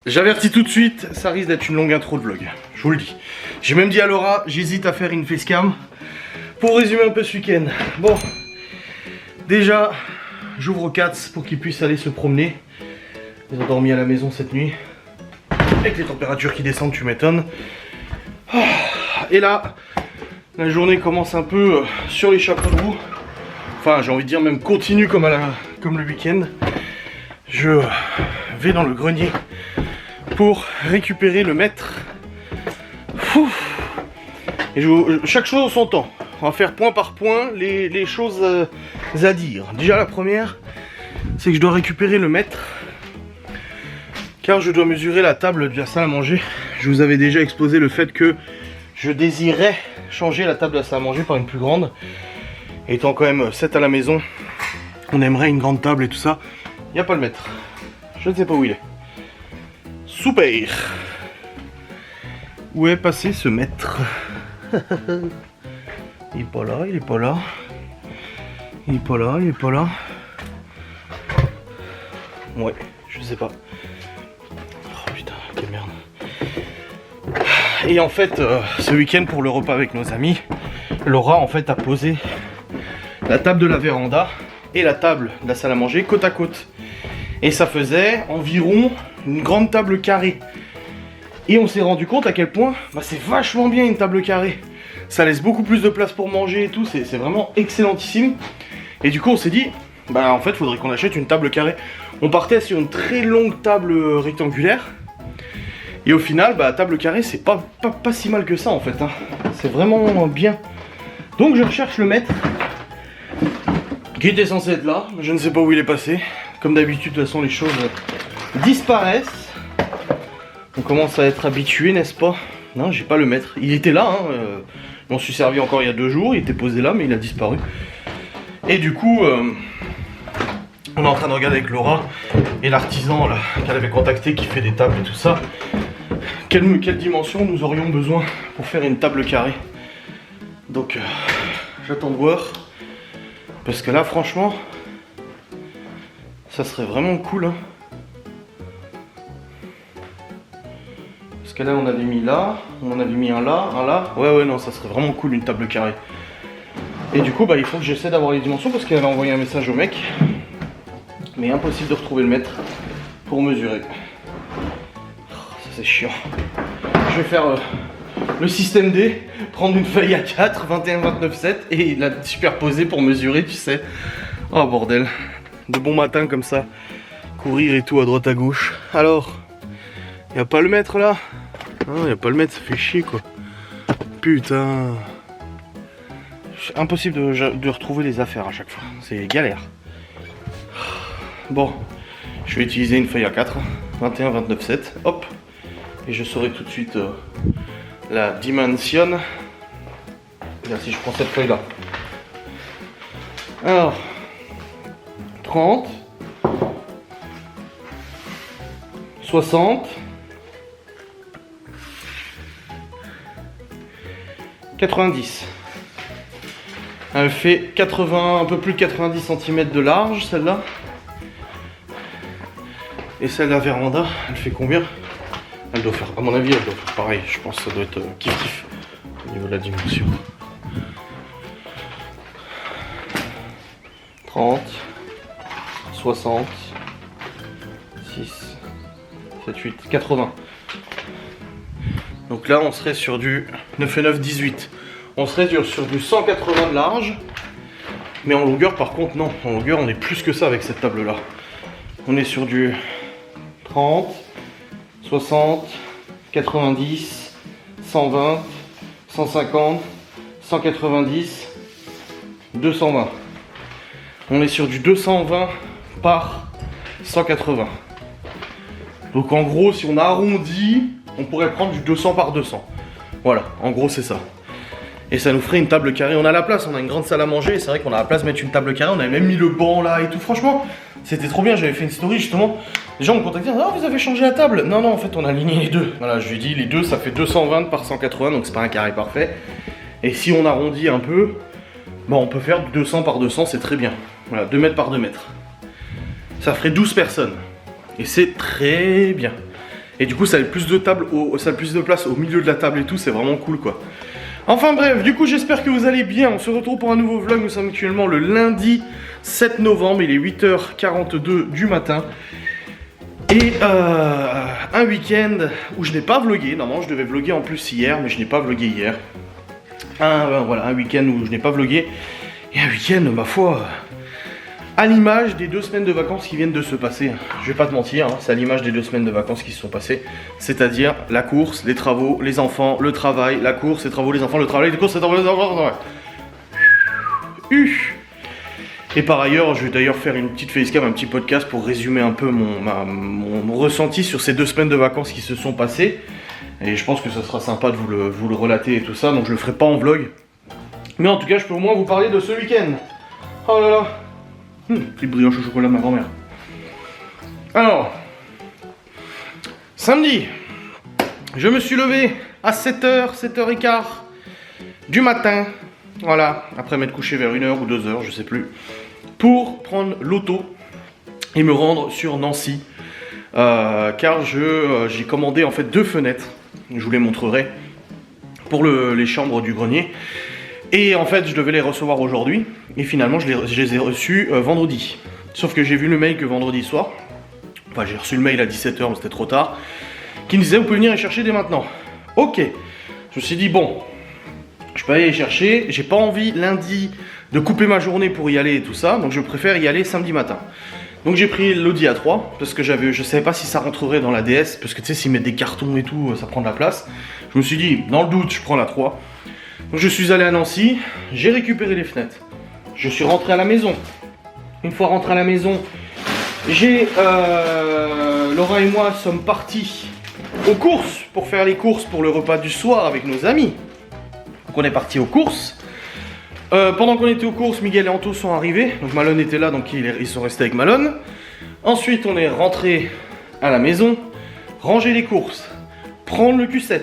J'avertis tout de suite, ça risque d'être une longue intro de vlog, je vous le dis. J'ai même dit à Laura, j'hésite à faire une facecam pour résumer un peu ce week-end. Bon, déjà, j'ouvre aux cats pour qu'ils puissent aller se promener. Ils ont dormi à la maison cette nuit. Avec les températures qui descendent, tu m'étonnes. Et là, la journée commence un peu sur les chapeaux de roue. Enfin, j'ai envie de dire même continue comme le week-end. Je vais dans le grenier pour récupérer le mètre. Et chaque chose en son temps. On va faire point par point les choses à dire. Déjà la première, c'est que je dois récupérer le mètre. Car je dois mesurer la table de la salle à manger. Je vous avais déjà exposé le fait que je désirais changer la table de la salle à manger par une plus grande. Étant quand même 7 à la maison, on aimerait une grande table et tout ça. Il n'y a pas le mètre. Je ne sais pas où il est. Super. Où est passé ce mètre? Il est pas là, il est pas là. Il est pas là, il est pas là. Ouais, je sais pas. Oh putain, quelle merde. Et en fait, ce week-end pour le repas avec nos amis, Laura en fait a posé la table de la véranda et la table de la salle à manger côte à côte. Et ça faisait environ une grande table carrée. Et on s'est rendu compte à quel point c'est vachement bien une table carrée. Ça laisse beaucoup plus de place pour manger et tout, c'est vraiment excellentissime. Et du coup on s'est dit, en fait faudrait qu'on achète une table carrée. On partait sur une très longue table rectangulaire. Et au final, table carrée c'est pas si mal que ça en fait. Hein. C'est vraiment bien. Donc je recherche le mètre. Qui était censé être là, je ne sais pas où il est passé. Comme d'habitude, de toute façon, les choses disparaissent. On commence à être habitué, n'est-ce pas? Non, j'ai pas le mètre. Il était là, hein. Je m'en suis servi encore il y a 2 jours. Il était posé là, mais il a disparu. Et du coup, on est en train de regarder avec Laura et l'artisan qu'elle avait contacté qui fait des tables et tout ça. Quelle dimension nous aurions besoin pour faire une table carrée? Donc, j'attends de voir. Parce que là, franchement, ça serait vraiment cool. Hein. Parce que là, on avait mis là, on en avait mis un là, un là. Ouais, non, ça serait vraiment cool une table carrée. Et du coup, il faut que j'essaie d'avoir les dimensions parce qu'elle avait envoyé un message au mec. Mais impossible de retrouver le mètre pour mesurer. Ça, c'est chiant. Je vais faire le système D, prendre une feuille A4, 21, 29, 7 et la superposer pour mesurer, tu sais. Oh bordel. De bon matin comme ça, courir et tout à droite à gauche. Alors, y a pas le mètre là? Non, y a pas le mètre, ça fait chier quoi. Putain. Impossible de retrouver les affaires à chaque fois, c'est galère. Bon, je vais utiliser une feuille A4, 21, 29, 7, hop. Et je saurai tout de suite la dimension. Là, si je prends cette feuille là. Alors. 30, 60, 90. Elle fait 80, un peu plus de 90 cm de large, celle-là. Et celle de la véranda, elle fait combien? Elle doit faire, à mon avis, elle doit faire pareil. Je pense que ça doit être kiff-kiff au niveau de la dimension. 30. 60, 6, 7, 8, 80. Donc là, on serait sur du 9 et 9, 18. On serait sur du 180 de large. Mais en longueur, par contre, non. En longueur, on est plus que ça avec cette table-là. On est sur du 30, 60, 90, 120, 150, 190, 220. On est sur du 220 par 180. Donc en gros, si on arrondit, on pourrait prendre du 200 par 200. Voilà, en gros c'est ça. Et ça nous ferait une table carrée. On a la place, on a une grande salle à manger. Et c'est vrai qu'on a la place de mettre une table carrée. On avait même mis le banc là et tout. Franchement, c'était trop bien. J'avais fait une story justement. Les gens me contactaient. Ah, vous avez changé la table? Non, en fait, on a aligné les deux. Voilà, je lui ai dit, les deux, ça fait 220 par 180. Donc c'est pas un carré parfait. Et si on arrondit un peu, on peut faire du 200 par 200. C'est très bien. Voilà, 2 mètres par 2 mètres. Ça ferait 12 personnes. Et c'est très bien. Et du coup, ça a plus de ça a plus de place au milieu de la table et tout, c'est vraiment cool quoi. Enfin bref, du coup j'espère que vous allez bien, on se retrouve pour un nouveau vlog, nous sommes actuellement le lundi 7 novembre, il est 8h42 du matin. Et un week-end où je n'ai pas vlogué, normalement je devais vloguer en plus hier, mais je n'ai pas vlogué hier. Voilà, un week-end où je n'ai pas vlogué, et un week-end, ma foi, à l'image des 2 semaines de vacances qui viennent de se passer. Je vais pas te mentir, hein, c'est à l'image des 2 semaines de vacances qui se sont passées. C'est-à-dire la course, les travaux, les enfants, le travail, la course, les travaux, les enfants, le travail, les courses, les travaux, les enfants, Et par ailleurs, je vais d'ailleurs faire une petite facecam, un petit podcast pour résumer un peu mon ressenti sur ces 2 semaines de vacances qui se sont passées. Et je pense que ça sera sympa de vous le relater et tout ça, donc je le ferai pas en vlog. Mais en tout cas, je peux au moins vous parler de ce week-end. Oh là là. Petite brioche au chocolat de ma grand-mère. Alors, samedi, je me suis levé à 7h, 7h15 du matin. Voilà, après m'être couché vers 1h ou 2h, je sais plus. Pour prendre l'auto et me rendre sur Nancy. Car j'ai commandé en fait 2 fenêtres. Je vous les montrerai. Pour les chambres du grenier. Et en fait, je devais les recevoir aujourd'hui. Et finalement, je les ai reçus vendredi. Sauf que j'ai vu le mail que vendredi soir. Enfin, j'ai reçu le mail à 17h, mais c'était trop tard. Qui me disait, vous pouvez venir les chercher dès maintenant. Ok. Je me suis dit, bon, je peux aller les chercher. J'ai pas envie lundi de couper ma journée pour y aller et tout ça. Donc, je préfère y aller samedi matin. Donc, j'ai pris l'Audi A3. Parce que je savais pas si ça rentrerait dans la DS. Parce que tu sais, s'ils mettent des cartons et tout, ça prend de la place. Je me suis dit, dans le doute, je prends la 3. Donc je suis allé à Nancy, j'ai récupéré les fenêtres. Je suis rentré à la maison. Une fois rentré à la maison, Laura et moi sommes partis aux courses pour faire les courses pour le repas du soir avec nos amis. Donc on est parti aux courses. Pendant qu'on était aux courses, Miguel et Anto sont arrivés. Donc Malone était là, donc ils sont restés avec Malone. Ensuite on est rentré à la maison, ranger les courses, prendre le Q7,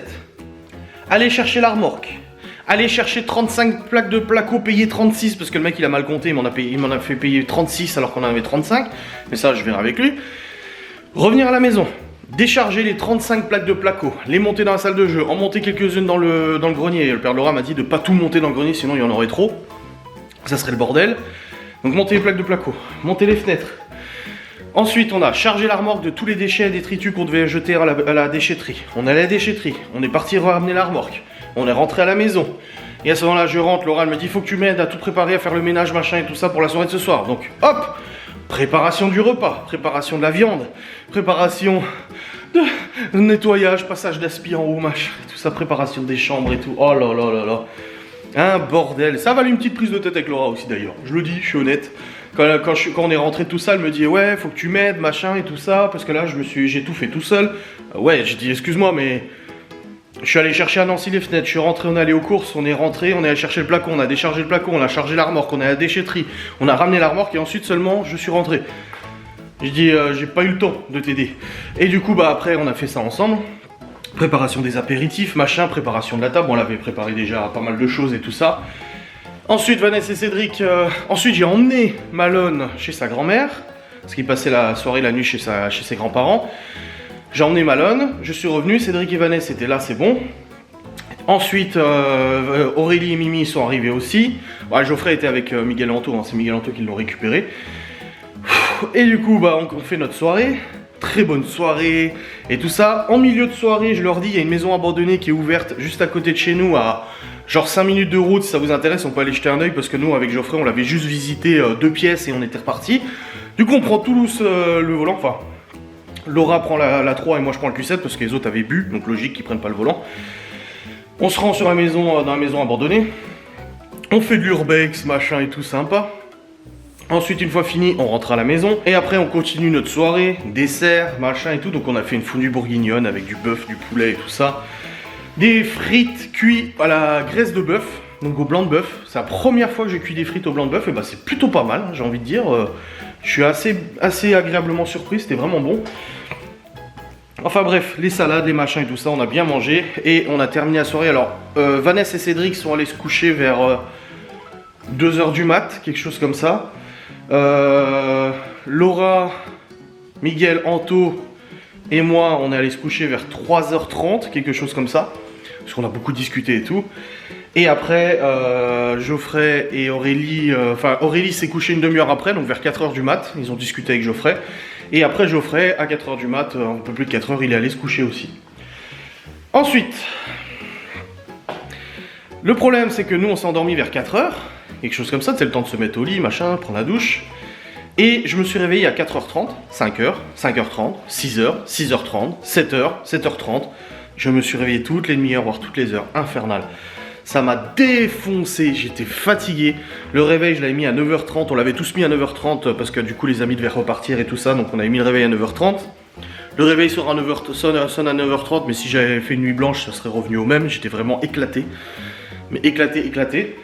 aller chercher la remorque. Aller chercher 35 plaques de placo, payer 36 parce que le mec il a mal compté, il m'en a fait payer 36 alors qu'on en avait 35. Mais ça je verrai avec lui. Revenir à la maison, décharger les 35 plaques de placo, les monter dans la salle de jeu, en monter quelques-unes dans le grenier. Le père Laura m'a dit de pas tout monter dans le grenier sinon il y en aurait trop. Ça serait le bordel. Donc monter les plaques de placo, monter les fenêtres. Ensuite on a chargé la remorque de tous les déchets et détritus qu'on devait jeter à la déchetterie. On est allé à la déchetterie, on est parti ramener la remorque. On est rentré à la maison. Et à ce moment-là, je rentre, Laura elle me dit, il faut que tu m'aides à tout préparer, à faire le ménage, machin et tout ça pour la soirée de ce soir. Donc, hop, préparation du repas, préparation de la viande, préparation de nettoyage, passage d'aspi en haut, machin, tout ça, préparation des chambres et tout. Oh là là là là. Un bordel. Ça a valu une petite prise de tête avec Laura aussi d'ailleurs. Je le dis, je suis honnête. Quand on est rentré tout ça, elle me dit, ouais, faut que tu m'aides, machin et tout ça, parce que là, j'ai tout fait tout seul. Ouais, j'ai dit, excuse-moi, mais... Je suis allé chercher à Nancy les fenêtres, je suis rentré, on est allé aux courses, on est rentré, on est allé chercher le placon, on a déchargé le placon, on a chargé la remorque, on est à la déchetterie, on a ramené la remorque et ensuite seulement je suis rentré. Je dis j'ai pas eu le temps de t'aider. Et du coup bah après on a fait ça ensemble. Préparation des apéritifs, machin, préparation de la table, on l'avait préparé déjà pas mal de choses et tout ça. Ensuite Vanessa et Cédric, ensuite j'ai emmené Malone chez sa grand-mère, parce qu'il passait la soirée, la nuit chez ses grands-parents. J'ai emmené Malone, je suis revenu, Cédric et Vanessa étaient là, c'est bon. Ensuite, Aurélie et Mimi sont arrivés aussi. Ouais, Geoffrey était avec Miguel Anto, hein, c'est Miguel Anto qui l'ont récupéré. Et du coup, bah, on fait notre soirée. Très bonne soirée et tout ça. En milieu de soirée, je leur dis, il y a une maison abandonnée qui est ouverte juste à côté de chez nous, à genre 5 minutes de route. Si ça vous intéresse, on peut aller jeter un oeil parce que nous, avec Geoffrey, on l'avait juste visité 2 pièces et on était reparti. Du coup, on prend Toulouse le volant, enfin... Laura prend la 3 et moi je prends le Q7 parce que les autres avaient bu, donc logique qu'ils prennent pas le volant. On se rend sur la maison, dans la maison abandonnée. On fait de l'urbex, machin et tout sympa. Ensuite, une fois fini, on rentre à la maison. Et après, on continue notre soirée, dessert, machin et tout. Donc on a fait une fondue bourguignonne avec du bœuf, du poulet et tout ça. Des frites cuites à la graisse de bœuf, donc au blanc de bœuf. C'est la première fois que j'ai cuit des frites au blanc de bœuf. Et bah c'est plutôt pas mal, j'ai envie de dire. Je suis assez agréablement surpris, c'était vraiment bon. Enfin bref, les salades, les machins et tout ça, on a bien mangé. Et on a terminé la soirée. Alors, Vanessa et Cédric sont allés se coucher vers 2h du mat, quelque chose comme ça. Laura, Miguel, Anto, et moi, on est allé se coucher vers 3h30, quelque chose comme ça. Parce qu'on a beaucoup discuté et tout. Et après, Geoffrey et Aurélie... Enfin, Aurélie s'est couchée une demi-heure après, donc vers 4h du mat. Ils ont discuté avec Geoffrey. Et après, Geoffrey, à 4h du mat, un peu plus de 4h, il est allé se coucher aussi. Ensuite, le problème, c'est que nous, on s'est endormi vers 4h. Quelque chose comme ça, c'est le temps de se mettre au lit, machin, prendre la douche. Et je me suis réveillé à 4h30, 5h, 5h30, 6h, 6h30, 7h, 7h30. Je me suis réveillé toutes les demi-heures, voire toutes les heures. Infernal. Ça m'a défoncé, j'étais fatigué. Le réveil, je l'avais mis à 9h30. On l'avait tous mis à 9h30 parce que du coup, les amis devaient repartir et tout ça. Donc on avait mis le réveil à 9h30. Le réveil sonne à 9h30, mais si j'avais fait une nuit blanche, ça serait revenu au même. J'étais vraiment éclaté. Mais éclaté.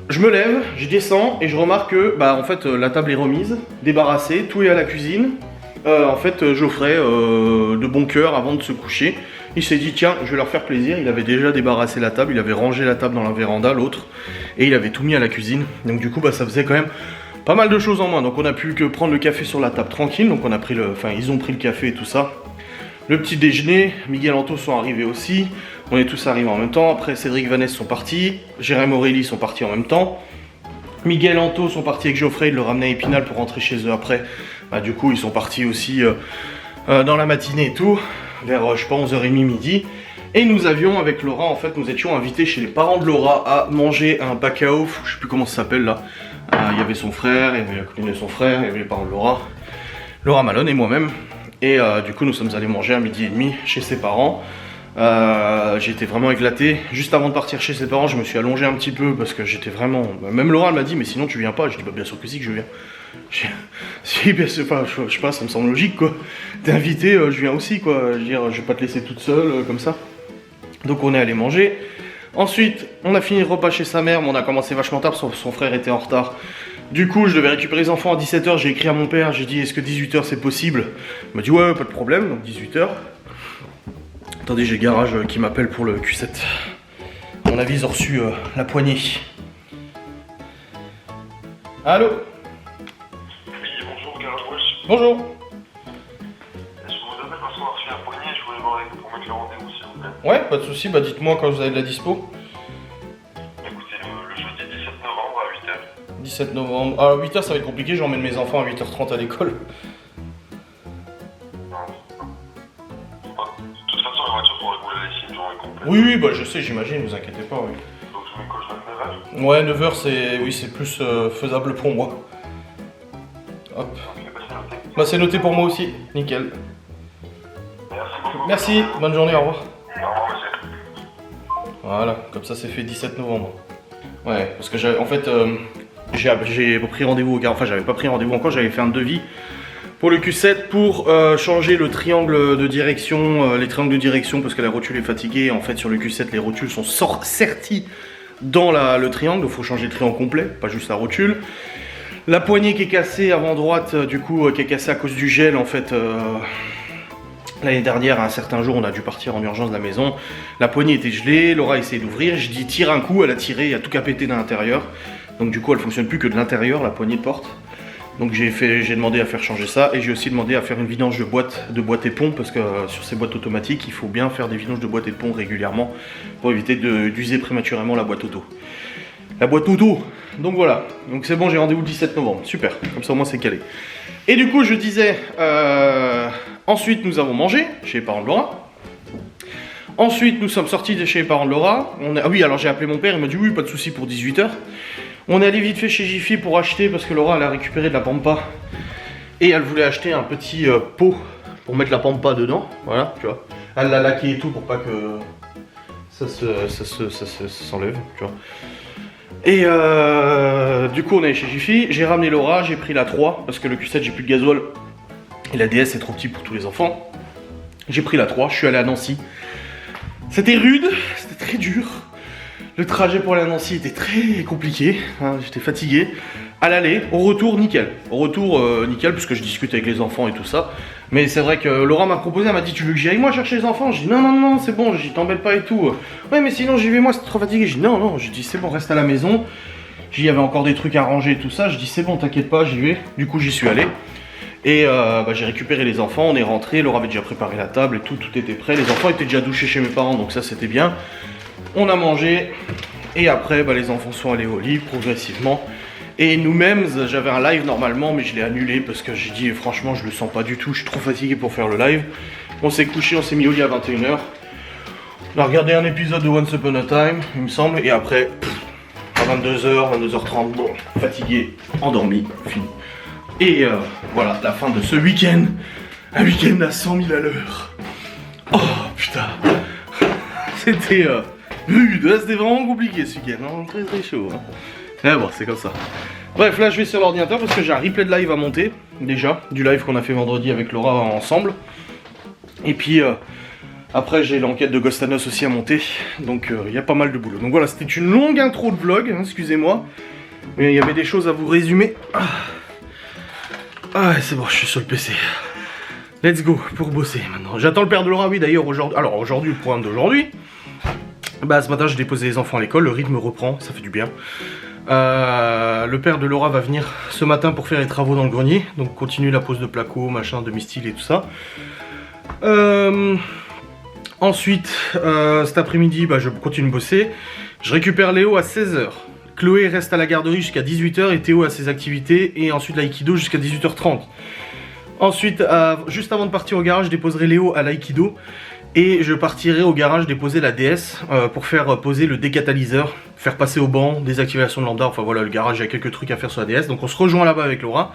Je me lève, je descends et je remarque que en fait, la table est remise, débarrassée, tout est à la cuisine. En fait, Geoffrey, de bon cœur, avant de se coucher, il s'est dit tiens, je vais leur faire plaisir. Il avait déjà débarrassé la table, il avait rangé la table dans la véranda, l'autre, et il avait tout mis à la cuisine. Donc du coup, ça faisait quand même pas mal de choses en moins. Donc on a pu que prendre le café sur la table tranquille. Donc on a pris ils ont pris le café et tout ça. Le petit déjeuner, Miguel Anto sont arrivés aussi. On est tous arrivés en même temps. Après, Cédric, Vanessa sont partis. Jérémy, Aurélie sont partis en même temps. Miguel Anto sont partis avec Geoffrey, ils le ramenaient à Épinal pour rentrer chez eux après. Du coup, ils sont partis aussi dans la matinée et tout, vers, je sais pas, 11h30, midi. Et nous avions, avec Laura, en fait, nous étions invités chez les parents de Laura à manger un bacao, je sais plus comment ça s'appelle là. Il y avait son frère, il y avait la copine de son frère, il y avait les parents de Laura Malone et moi-même. Et du coup, nous sommes allés manger à 12h30 chez ses parents. J'étais vraiment éclaté. Juste avant de partir chez ses parents, je me suis allongé un petit peu parce que j'étais vraiment... Même Laura, elle m'a dit, mais sinon tu viens pas. Je dis, bien sûr que si que je viens. Si, bien sûr, je sais pas, ça me semble logique quoi. T'es invité, je viens aussi quoi. Je veux dire, je vais pas te laisser toute seule comme ça. Donc on est allé manger. Ensuite, on a fini le repas chez sa mère, mais on a commencé vachement tard parce que son frère était en retard. Du coup, je devais récupérer les enfants à 17h. J'ai écrit à mon père, j'ai dit, est-ce que 18h c'est possible? Il m'a dit, ouais, pas de problème, donc 18h. Attendez, j'ai Garage qui m'appelle pour le Q7. À mon avis, ils ont reçu la poignée. Allô? Oui, bonjour, Garage Wesh. Bonjour. Je vous appelle parce qu'on a reçu la poignée et je voulais voir avec vous pour mettre le rendez-vous, s'il vous plaît. Ouais, pas de soucis, dites-moi quand vous avez de la dispo. Écoutez, le jeudi 17 novembre à 8h. 17 novembre. À 8h, ça va être compliqué, j'emmène mes enfants à 8h30 à l'école. De toute façon, la voiture pour réguler les signes est complète. Oui, je sais, j'imagine, vous inquiétez pas, oui. Donc je mets quoi, je mets 9h? Ouais, 9h, c'est plus faisable pour moi. Hop. Ok, c'est noté. C'est noté pour moi aussi, nickel. Merci beaucoup. Merci, bonne journée, au revoir. Au revoir, monsieur. Voilà, comme ça c'est fait 17 novembre. Ouais, parce que j'avais, en fait, j'ai pris rendez-vous au gars, enfin j'avais pas pris rendez-vous encore, j'avais fait un devis pour le Q7 pour changer le triangle de direction, les triangles de direction parce que la rotule est fatiguée. En fait sur le Q7 les rotules sont serties dans le triangle, il faut changer le triangle complet, pas juste la rotule. La poignée qui est cassée avant droite, du coup qui est cassée à cause du gel en fait. L'année dernière, à un certain jour, on a dû partir en urgence de la maison. La poignée était gelée, Laura a essayé d'ouvrir. Je dis tire un coup, elle a tiré, il y a tout qu'à péter de l'intérieur. Donc du coup, elle fonctionne plus que de l'intérieur, la poignée de porte. Donc j'ai demandé à faire changer ça et j'ai aussi demandé à faire une vidange de boîte et pont parce que sur ces boîtes automatiques, il faut bien faire des vidanges de boîte et de pont régulièrement pour éviter d'user prématurément la boîte auto. La boîte auto. Donc voilà. Donc c'est bon, j'ai rendez-vous le 17 novembre. Super. Comme ça au moins c'est calé. Et du coup, je disais, ensuite nous avons mangé chez les parents de Laura. Ensuite, nous sommes sortis de chez les parents de Laura. Ah oui, alors j'ai appelé mon père, il m'a dit oui, pas de souci pour 18h. On est allé vite fait chez Jiffy pour acheter parce que Laura elle a récupéré de la pampa. Et elle voulait acheter un petit pot pour mettre la pampa dedans. Voilà, tu vois. Elle l'a laqué et tout pour pas que ça s'enlève, tu vois. Et du coup on est allé chez Jiffy, j'ai ramené Laura, j'ai pris la 3 parce que le Q7 j'ai plus de gasoil et la DS est trop petit pour tous les enfants. J'ai pris la 3, je suis allé à Nancy. C'était rude, c'était très dur. Le trajet pour aller à Nancy était très compliqué, hein, j'étais fatigué. À l'aller, au retour nickel. Au retour nickel puisque je discute avec les enfants et tout ça. Mais c'est vrai que Laura m'a proposé, elle m'a dit tu veux que j'y aille moi chercher les enfants? J'ai dit non c'est bon, j'y t'embête pas et tout. Ouais mais sinon j'y vais moi, c'est trop fatigué. J'ai dit non, j'ai dit c'est bon, reste à la maison. Il y avait encore des trucs à ranger et tout ça, je dis c'est bon t'inquiète pas, j'y vais. Du coup j'y suis allé. Et j'ai récupéré les enfants, on est rentré, Laura avait déjà préparé la table et tout était prêt. Les enfants étaient déjà douchés chez mes parents, donc ça c'était bien. On a mangé, et après les enfants sont allés au lit progressivement. Et nous-mêmes, j'avais un live normalement, mais je l'ai annulé parce que j'ai dit franchement je le sens pas du tout, je suis trop fatigué pour faire le live. On s'est couché, on s'est mis au lit à 21 h. On a regardé un épisode de Once Upon a Time, il me semble, et après, à 22 h, 22 h 30, bon, fatigué, endormi, fini. Et voilà, la fin de ce week-end. Un week-end à 100 000 à l'heure. Oh putain. C'était rude, c'était vraiment compliqué ce week-end, hein, très très chaud. Hein. Mais bon, c'est comme ça. Bref, là je vais sur l'ordinateur parce que j'ai un replay de live à monter, déjà, du live qu'on a fait vendredi avec Laura ensemble. Et puis après j'ai l'enquête de Ghostanos aussi à monter, donc il y a pas mal de boulot. Donc voilà, c'était une longue intro de vlog, hein, excusez-moi. Mais il y avait des choses à vous résumer. Ah, c'est bon, je suis sur le PC. Let's go pour bosser maintenant. J'attends le père de Laura, oui d'ailleurs aujourd'hui. Alors aujourd'hui, le programme d'aujourd'hui. Ce matin j'ai déposé les enfants à l'école, le rythme reprend, ça fait du bien. Le père de Laura va venir ce matin pour faire les travaux dans le grenier. Donc continue la pose de placo, machin, demi-style et tout ça. Ensuite, cet après-midi, je continue de bosser. Je récupère Léo à 16 h. Chloé reste à la garderie jusqu'à 18 h et Théo a ses activités. Et ensuite l'aïkido jusqu'à 18 h 30. Ensuite, juste avant de partir au garage, je déposerai Léo à l'aïkido. Et je partirai au garage déposer la DS pour faire poser le décatalyseur, faire passer au banc, désactivation de lambda. Enfin voilà, le garage, il y a quelques trucs à faire sur la DS. Donc on se rejoint là-bas avec Laura.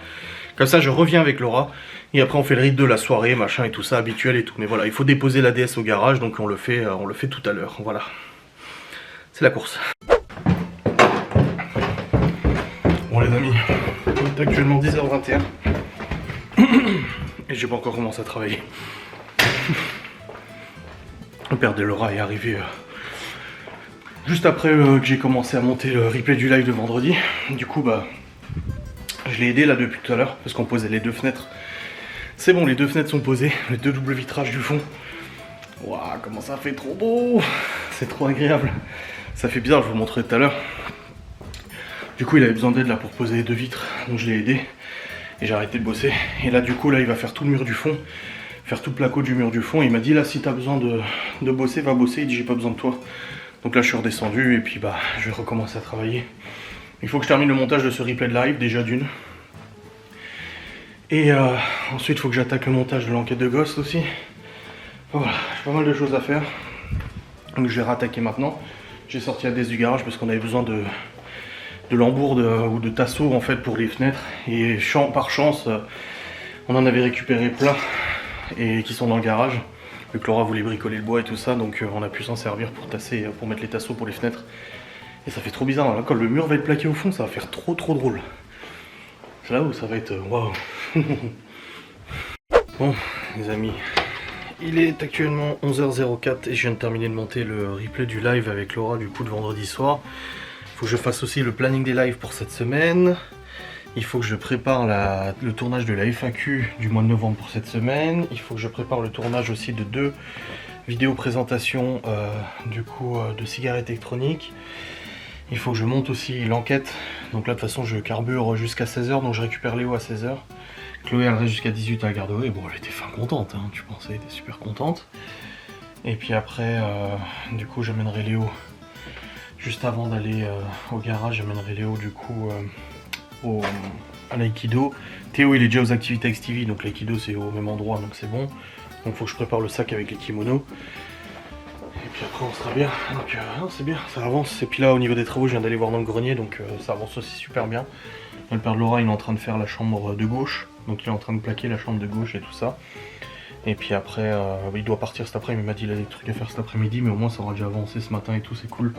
Comme ça, je reviens avec Laura. Et après, on fait le rythme de la soirée, machin et tout ça, habituel et tout. Mais voilà, il faut déposer la DS au garage. Donc on le fait tout à l'heure. Voilà. C'est la course. Bon les amis, il est actuellement 10 h 21. Et j'ai pas encore commencé à travailler. Le père de Laura est arrivé juste après que j'ai commencé à monter le replay du live de vendredi. Du coup je l'ai aidé là depuis tout à l'heure parce qu'on posait les deux fenêtres. C'est bon, les deux fenêtres sont posées, les deux doubles vitrages du fond. Waouh, comment ça fait trop beau. C'est trop agréable. Ça fait bizarre, je vous montrerai tout à l'heure. Du coup il avait besoin d'aide là pour poser les deux vitres, donc je l'ai aidé. Et j'ai arrêté de bosser. Et là du coup il va faire tout le mur du fond. Faire tout le placo du mur du fond. Il m'a dit là si t'as besoin de bosser, va bosser. Il dit j'ai pas besoin de toi. Donc là je suis redescendu et puis je vais recommencer à travailler. Il faut que je termine le montage de ce replay de live déjà d'une. Et ensuite il faut que j'attaque le montage de l'enquête de Ghost aussi. Voilà, j'ai pas mal de choses à faire. Donc je vais rattaquer maintenant. J'ai sorti la DS du garage parce qu'on avait besoin de lambourde ou de tasseaux en fait pour les fenêtres. Et par chance on en avait récupéré plein. Et qui sont dans le garage, vu que Laura voulait bricoler le bois et tout ça, donc on a pu s'en servir pour tasser, pour mettre les tasseaux pour les fenêtres. Et ça fait trop bizarre, là, quand le mur va être plaqué au fond, ça va faire trop drôle. C'est là où ça va être waouh. Bon, les amis, il est actuellement 11 h 04 et je viens de terminer de monter le replay du live avec Laura du coup de vendredi soir. Il faut que je fasse aussi le planning des lives pour cette semaine. Il faut que je prépare le tournage de la FAQ du mois de novembre pour cette semaine. Il faut que je prépare le tournage aussi de 2 vidéos présentations de cigarettes électroniques. Il faut que je monte aussi l'enquête. Donc là de toute façon je carbure jusqu'à 16 h, donc je récupère Léo à 16 h. Chloé elle reste jusqu'à 18 h à la garderie. Bon elle était fin contente, hein, tu pensais, elle était super contente. Et puis après du coup j'amènerai Léo, juste avant d'aller au garage, j'amènerai Léo du coup à l'aïkido. Théo il est déjà aux activités avec Stevie, donc l'aïkido c'est au même endroit, donc c'est bon. Donc faut que je prépare le sac avec les kimonos. Et puis après on sera bien, donc c'est bien, ça avance. Et puis là au niveau des travaux je viens d'aller voir dans le grenier, donc ça avance aussi super bien. Le père de Laura il est en train de faire la chambre de gauche, donc il est en train de plaquer la chambre de gauche et tout ça. Et puis après il doit partir cet après-midi, il m'a dit qu'il a des trucs à faire cet après-midi, mais au moins ça aura déjà avancé ce matin et tout, c'est cool.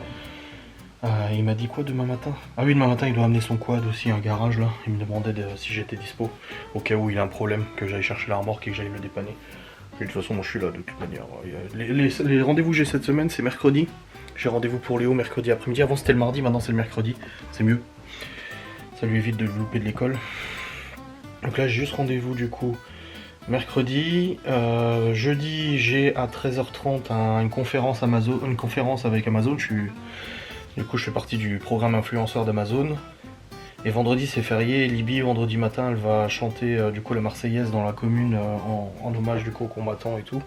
Il m'a dit quoi demain matin? Ah oui, demain matin il doit amener son quad aussi, un garage là. Il me demandait si j'étais dispo, au cas où il a un problème, que j'aille chercher la remorque et que j'aille le dépanner. Et de toute façon moi je suis là de toute manière. Les rendez-vous que j'ai cette semaine c'est mercredi. J'ai rendez-vous pour Léo mercredi après-midi. Avant c'était le mardi, maintenant c'est le mercredi. C'est mieux. Ça lui évite de le louper de l'école. Donc là j'ai juste rendez-vous du coup mercredi. Jeudi j'ai à 13 h 30 une conférence Amazon, une conférence avec Amazon. Du coup je fais partie du programme influenceur d'Amazon. Et vendredi c'est férié, Libye vendredi matin elle va chanter du coup la Marseillaise dans la commune en hommage du coup aux combattants et tout.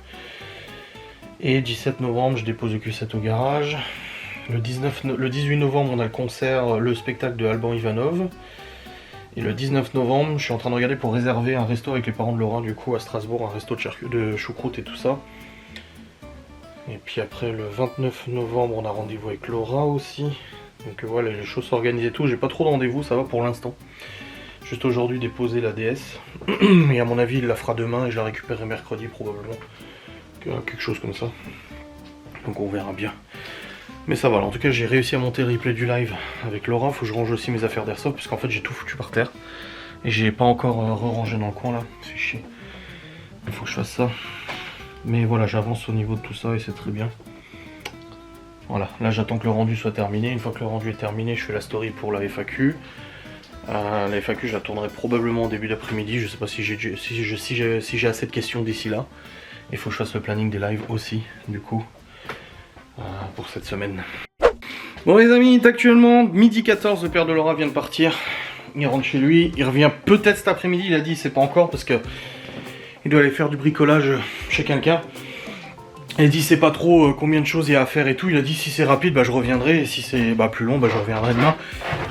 Et 17 novembre je dépose le Q7 au garage. Le 18 novembre on a le concert, le spectacle de Alban Ivanov. Et le 19 novembre je suis en train de regarder pour réserver un resto avec les parents de Laura du coup à Strasbourg, un resto de choucroute et tout ça. Et puis après le 29 novembre on a rendez-vous avec Laura aussi. Donc voilà, les choses s'organisent et tout, j'ai pas trop de rendez-vous, ça va pour l'instant. Juste aujourd'hui déposer la DS. Et à mon avis il la fera demain et je la récupérerai mercredi probablement. Quelque chose comme ça. Donc on verra bien. Mais ça va, en tout cas j'ai réussi à monter le replay du live avec Laura. Faut que je range aussi mes affaires d'airsoft puisqu'en fait j'ai tout foutu par terre. Et j'ai pas encore re-rangé dans le coin là, c'est chier. Il faut que je fasse ça. Mais voilà, j'avance au niveau de tout ça et c'est très bien. Voilà, là j'attends que le rendu soit terminé. Une fois que le rendu est terminé, je fais la story pour la FAQ. La FAQ, je la tournerai probablement en début d'après-midi. Je sais pas si j'ai assez de questions d'ici là. Il faut que je fasse le planning des lives aussi, du coup, pour cette semaine. Bon les amis, actuellement midi 14, le père de Laura vient de partir. Il rentre chez lui, il revient peut-être cet après-midi, il a dit, c'est pas encore parce que il doit aller faire du bricolage chez quelqu'un. Il dit c'est pas trop combien de choses il y a à faire et tout, il a dit si c'est rapide bah je reviendrai et si c'est plus long bah je reviendrai demain.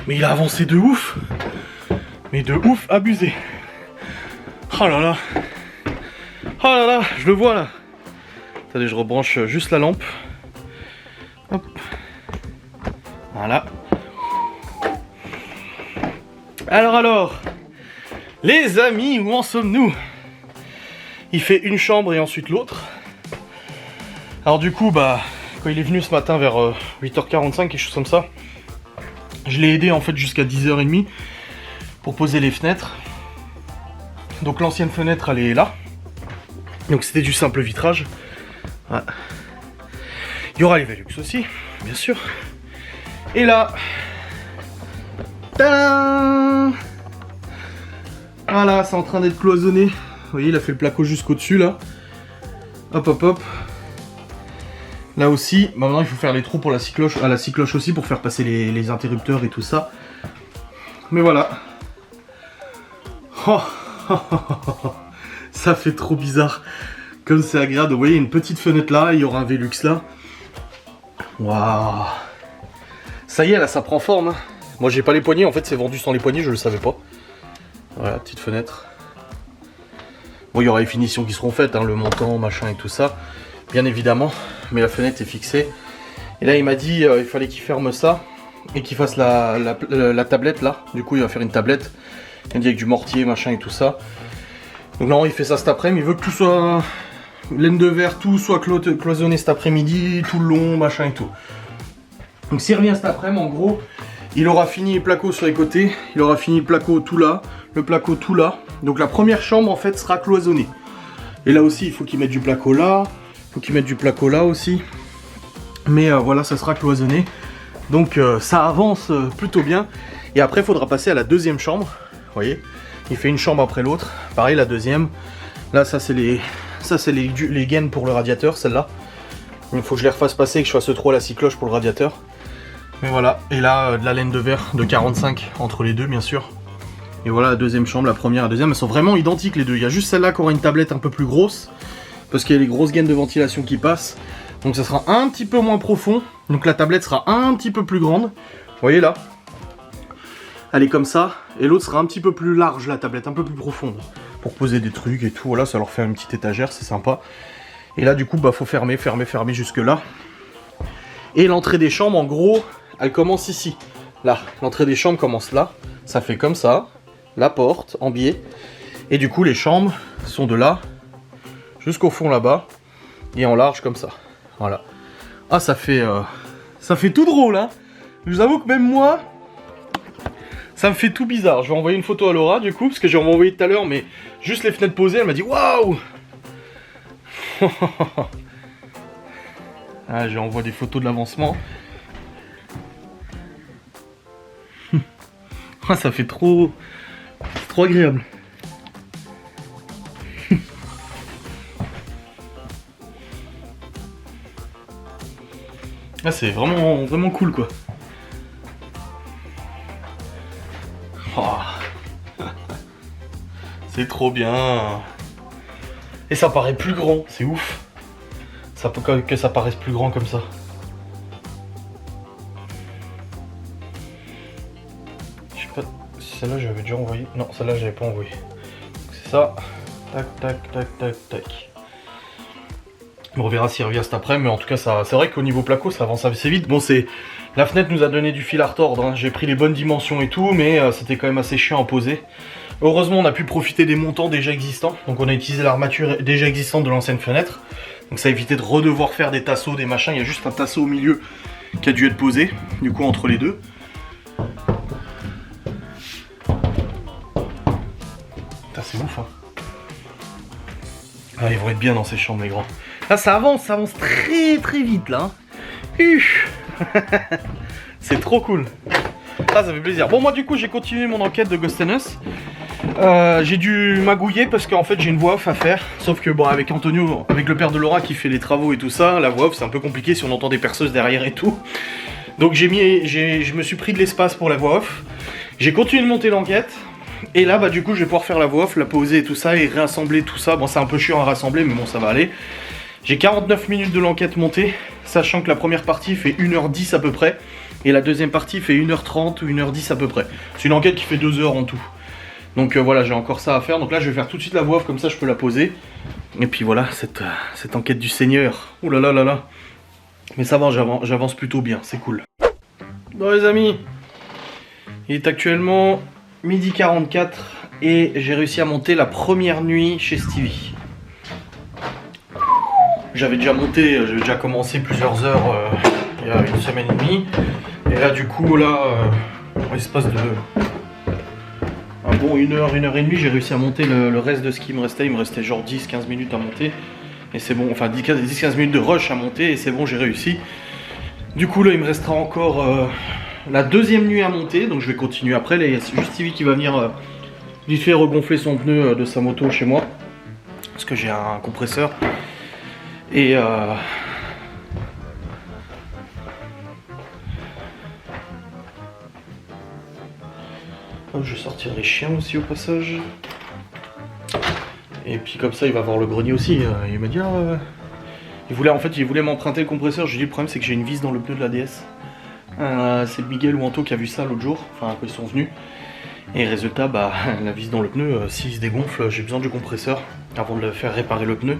Mais il a avancé de ouf. Mais de ouf abusé. Oh là là. Oh là là, je le vois là. Attendez, je rebranche juste la lampe. Hop. Voilà. Alors, les amis, où en sommes-nous? Il fait une chambre et ensuite l'autre. Alors du coup, quand il est venu ce matin vers 8h45, quelque chose comme ça, je l'ai aidé en fait jusqu'à 10h30 pour poser les fenêtres. Donc l'ancienne fenêtre, elle est là. Donc c'était du simple vitrage. Ouais. Il y aura les Velux aussi, bien sûr. Et là, tadam! Voilà, c'est en train d'être cloisonné. Vous voyez, il a fait le placo jusqu'au dessus là. Hop hop hop. Là aussi, maintenant il faut faire les trous pour la cycloche, à la cycloche aussi pour faire passer les interrupteurs et tout ça. Mais voilà. Oh, ça fait trop bizarre. Comme c'est agréable. Vous voyez, une petite fenêtre là, il y aura un Velux là. Waouh. Ça y est, là ça prend forme. Hein. Moi j'ai pas les poignées, en fait c'est vendu sans les poignées, je le savais pas. Voilà, petite fenêtre. Bon, il y aura les finitions qui seront faites, hein, le montant, machin et tout ça. Bien évidemment, mais la fenêtre est fixée. Et là il m'a dit il fallait qu'il ferme ça et qu'il fasse la tablette là. Du coup il va faire une tablette. Il dit avec du mortier, machin et tout ça. Donc non, il fait ça cet après-midi. Il veut que tout soit laine de verre, tout soit cloisonné cet après-midi, tout le long, machin et tout. Donc s'il revient cet après-midi, en gros, il aura fini les placos sur les côtés. Il aura fini le placo tout là, le placo tout là. Donc la première chambre en fait sera cloisonnée. Et là aussi, il faut qu'il mette du placo là. Faut qu'il mette du placo là aussi. Mais voilà, ça sera cloisonné. Donc ça avance plutôt bien. Et après, il faudra passer à la deuxième chambre. Vous voyez, il fait une chambre après l'autre. Pareil, la deuxième. Là, ça c'est les gaines pour le radiateur, celle-là. Il faut que je les refasse passer et que je fasse le trou à la cycloche pour le radiateur. Mais voilà. Et là, de la laine de verre de 45 entre les deux, bien sûr. Et voilà la deuxième chambre, la première et la deuxième. Elles sont vraiment identiques les deux. Il y a juste celle-là qui aura une tablette un peu plus grosse. Parce qu'il y a les grosses gaines de ventilation qui passent. Donc ça sera un petit peu moins profond. Donc la tablette sera un petit peu plus grande. Vous voyez là? Elle est comme ça. Et l'autre sera un petit peu plus large, la tablette, un peu plus profonde. Pour poser des trucs et tout. Voilà, ça leur fait une petite étagère, c'est sympa. Et là du coup, faut fermer jusque là. Et l'entrée des chambres, en gros, elle commence ici. Là, l'entrée des chambres commence là. Ça fait comme ça. La porte, en biais. Et du coup, les chambres sont de là jusqu'au fond là-bas. Et en large comme ça. Voilà. Ah, ça fait tout drôle, hein. Je vous avoue que même moi, ça me fait tout bizarre. Je vais envoyer une photo à Laura, du coup, parce que j'ai envoyé tout à l'heure, mais juste les fenêtres posées, elle m'a dit waouh. Ah, j'envoie des photos de l'avancement. Ah, ça fait trop agréable. Ah, c'est vraiment cool quoi. C'est trop bien. Et ça paraît plus grand, c'est ouf. Ça peut que ça paraisse plus grand comme ça. Je sais pas si celle-là j'avais déjà envoyé. Non, celle-là j'avais pas envoyé. C'est ça. Tac, tac, tac, tac, tac. On verra s'il revient cet après, mais en tout cas, c'est vrai qu'au niveau placo, ça avance assez vite. Bon, la fenêtre nous a donné du fil à retordre, hein. J'ai pris les bonnes dimensions et tout, mais c'était quand même assez chiant à poser. Heureusement, on a pu profiter des montants déjà existants. Donc, on a utilisé l'armature déjà existante de l'ancienne fenêtre. Donc, ça a évité de redevoir faire des tasseaux, des machins. Il y a juste un tasseau au milieu qui a dû être posé, du coup, entre les deux. Putain, c'est ouf, hein. Ah, ils vont être bien dans ces chambres, les grands. Là, ça avance très très vite, là. C'est trop cool. Ah, ça fait plaisir. Bon, moi, du coup, j'ai continué mon enquête de Ghost & Us. J'ai dû magouiller parce qu'en fait, j'ai une voix off à faire. Sauf que, bon, avec Antonio, avec le père de Laura qui fait les travaux et tout ça, la voix off, c'est un peu compliqué si on entend des perceuses derrière et tout. Donc, je me suis pris de l'espace pour la voix off. J'ai continué de monter l'enquête. Et là, bah, du coup, je vais pouvoir faire la voix off, la poser et tout ça, et réassembler tout ça. Bon, c'est un peu chiant à rassembler, mais bon, ça va aller. J'ai 49 minutes de l'enquête montée, sachant que la première partie fait 1h10 à peu près, et la deuxième partie fait 1h30 ou 1h10 à peu près. C'est une enquête qui fait 2 heures en tout. Donc voilà, j'ai encore ça à faire. Donc là, je vais faire tout de suite la voix off, comme ça je peux la poser. Et puis voilà, cette enquête du Seigneur. Ouh là là là là. Mais ça va, j'avance plutôt bien, c'est cool. Bon les amis, il est actuellement 12h44 et j'ai réussi à monter la première nuit chez Stevie. J'avais déjà commencé plusieurs heures il y a une semaine et demie. Et là du coup en l'espace de un bon 1 heure et demie, j'ai réussi à monter le reste de ce qui me restait. Il me restait genre 10-15 minutes à monter. Et c'est bon, enfin 10-15 minutes de rush à monter et c'est bon, j'ai réussi. Du coup là il me restera encore la deuxième nuit à monter. Donc je vais continuer après. Là il y a juste Stevie qui va venir vite fait regonfler son pneu de sa moto chez moi. Parce que j'ai un compresseur. Et je vais sortir les chiens aussi au passage. Et puis comme ça il va voir le grenier aussi. Il m'a dit il voulait m'emprunter le compresseur. Je lui ai dit le problème c'est que j'ai une vis dans le pneu de la DS. C'est Miguel ou Anto qui a vu ça l'autre jour, enfin quand ils sont venus. Et résultat, bah la vis dans le pneu, s'il se dégonfle, j'ai besoin du compresseur avant de le faire réparer le pneu.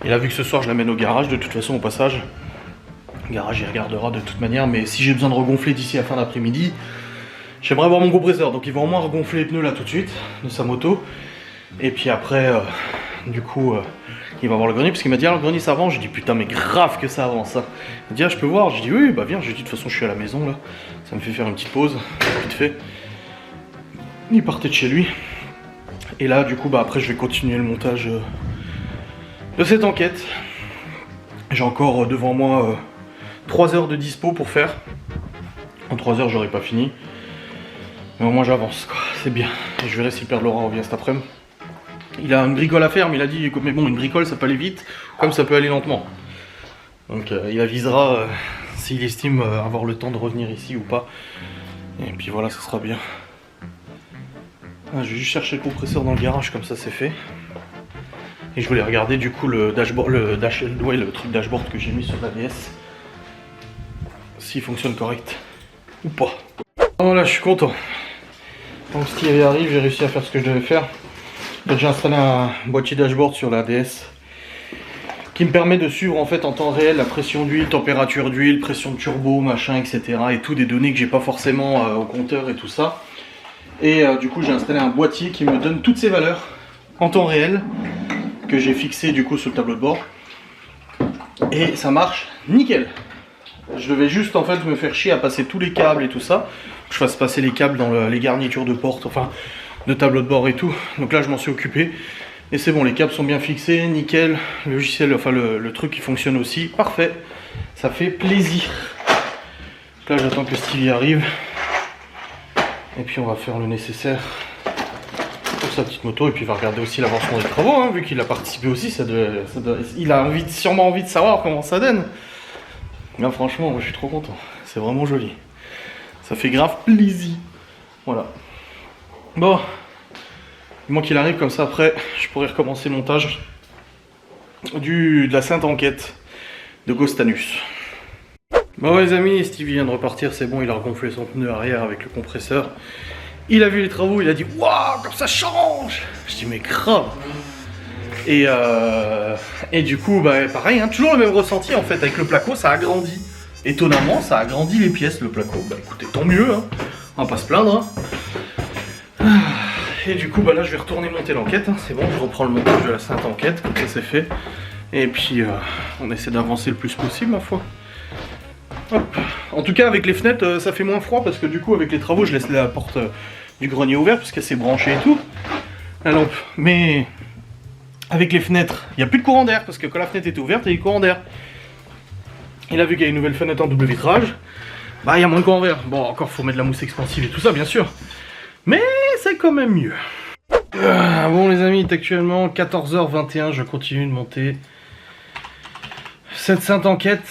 Et là vu que ce soir je l'amène au garage, de toute façon au passage, le garage il regardera de toute manière, mais si j'ai besoin de regonfler d'ici la fin d'après-midi, j'aimerais avoir mon compresseur, donc il va au moins regonfler les pneus là tout de suite, de sa moto. Et puis après, du coup, il va voir le grenier, parce qu'il m'a dit ah le grenier ça avance, j'ai dit putain mais grave que ça avance ça. Il m'a dit ah je peux voir, j'ai dit oui bah viens, j'ai dit de toute façon je suis à la maison là, ça me fait faire une petite pause, vite fait. Il partait de chez lui. Et là du coup bah après je vais continuer le montage de cette enquête. J'ai encore devant moi 3 heures de dispo pour faire. En 3 heures j'aurai pas fini. Mais au moins j'avance quoi, c'est bien. Et je verrai si le père de Laura revient cet après-midi. Il a une bricole à faire mais il a dit mais bon une bricole ça peut aller vite comme ça peut aller lentement. Donc il avisera s'il estime avoir le temps de revenir ici ou pas. Et puis voilà, ça sera bien. Ah, je vais juste chercher le compresseur dans le garage, comme ça c'est fait. Et je voulais regarder du coup le dashboard, le truc dashboard que j'ai mis sur la DS. S'il fonctionne correct ou pas. Voilà, je suis content. Donc Steve arrive, j'ai réussi à faire ce que je devais faire. J'ai installé un boîtier dashboard sur la DS qui me permet de suivre en fait en temps réel la pression d'huile, température d'huile, pression de turbo, machin, etc. Et tout des données que j'ai pas forcément au compteur et tout ça. Et du coup j'ai installé un boîtier qui me donne toutes ces valeurs en temps réel que j'ai fixé du coup sur le tableau de bord. Et ça marche nickel. Je devais juste en fait me faire chier à passer tous les câbles et tout ça. Je fasse passer les câbles dans les garnitures de porte, enfin de tableau de bord et tout. Donc là je m'en suis occupé. Et c'est bon, les câbles sont bien fixés, nickel. Le logiciel, enfin le truc qui fonctionne aussi, parfait. Ça fait plaisir. Donc là j'attends que Stevie arrive. Et puis on va faire le nécessaire pour sa petite moto. Et puis il va regarder aussi l'avancement des travaux, hein, vu qu'il a participé aussi. Il a sûrement envie de savoir comment ça donne. Là franchement, moi, je suis trop content. C'est vraiment joli. Ça fait grave plaisir. Voilà. Bon. Moi qu'il arrive, comme ça après, je pourrais recommencer le montage de la sainte enquête de Ghostanus. Bon les amis, Stevie vient de repartir, c'est bon, il a regonflé son pneu arrière avec le compresseur. Il a vu les travaux, il a dit « Waouh, comme ça change !» Je dis « Mais grave !» Et du coup, bah, pareil, hein, toujours le même ressenti en fait, avec le placo, ça agrandit. Étonnamment, ça agrandit les pièces, le placo. Bah écoutez, tant mieux, hein. On va pas se plaindre. Hein. Et du coup, bah là, je vais retourner monter l'enquête. Hein. C'est bon, je reprends le montage de la sainte enquête, comme ça c'est fait. Et puis, on essaie d'avancer le plus possible, ma foi. Hop. En tout cas, avec les fenêtres, ça fait moins froid parce que du coup, avec les travaux, je laisse la porte du grenier ouverte parce qu'elle s'est branchée et tout. La lampe. Mais avec les fenêtres, il n'y a plus de courant d'air parce que quand la fenêtre était ouverte, il y a eu courant d'air. Il a vu qu'il y a une nouvelle fenêtre en double vitrage. Bah, il y a moins de courant d'air. Bon, encore, faut mettre de la mousse expansive et tout ça, bien sûr. Mais c'est quand même mieux. Bon, les amis, il est actuellement 14h21. Je continue de monter cette sainte enquête.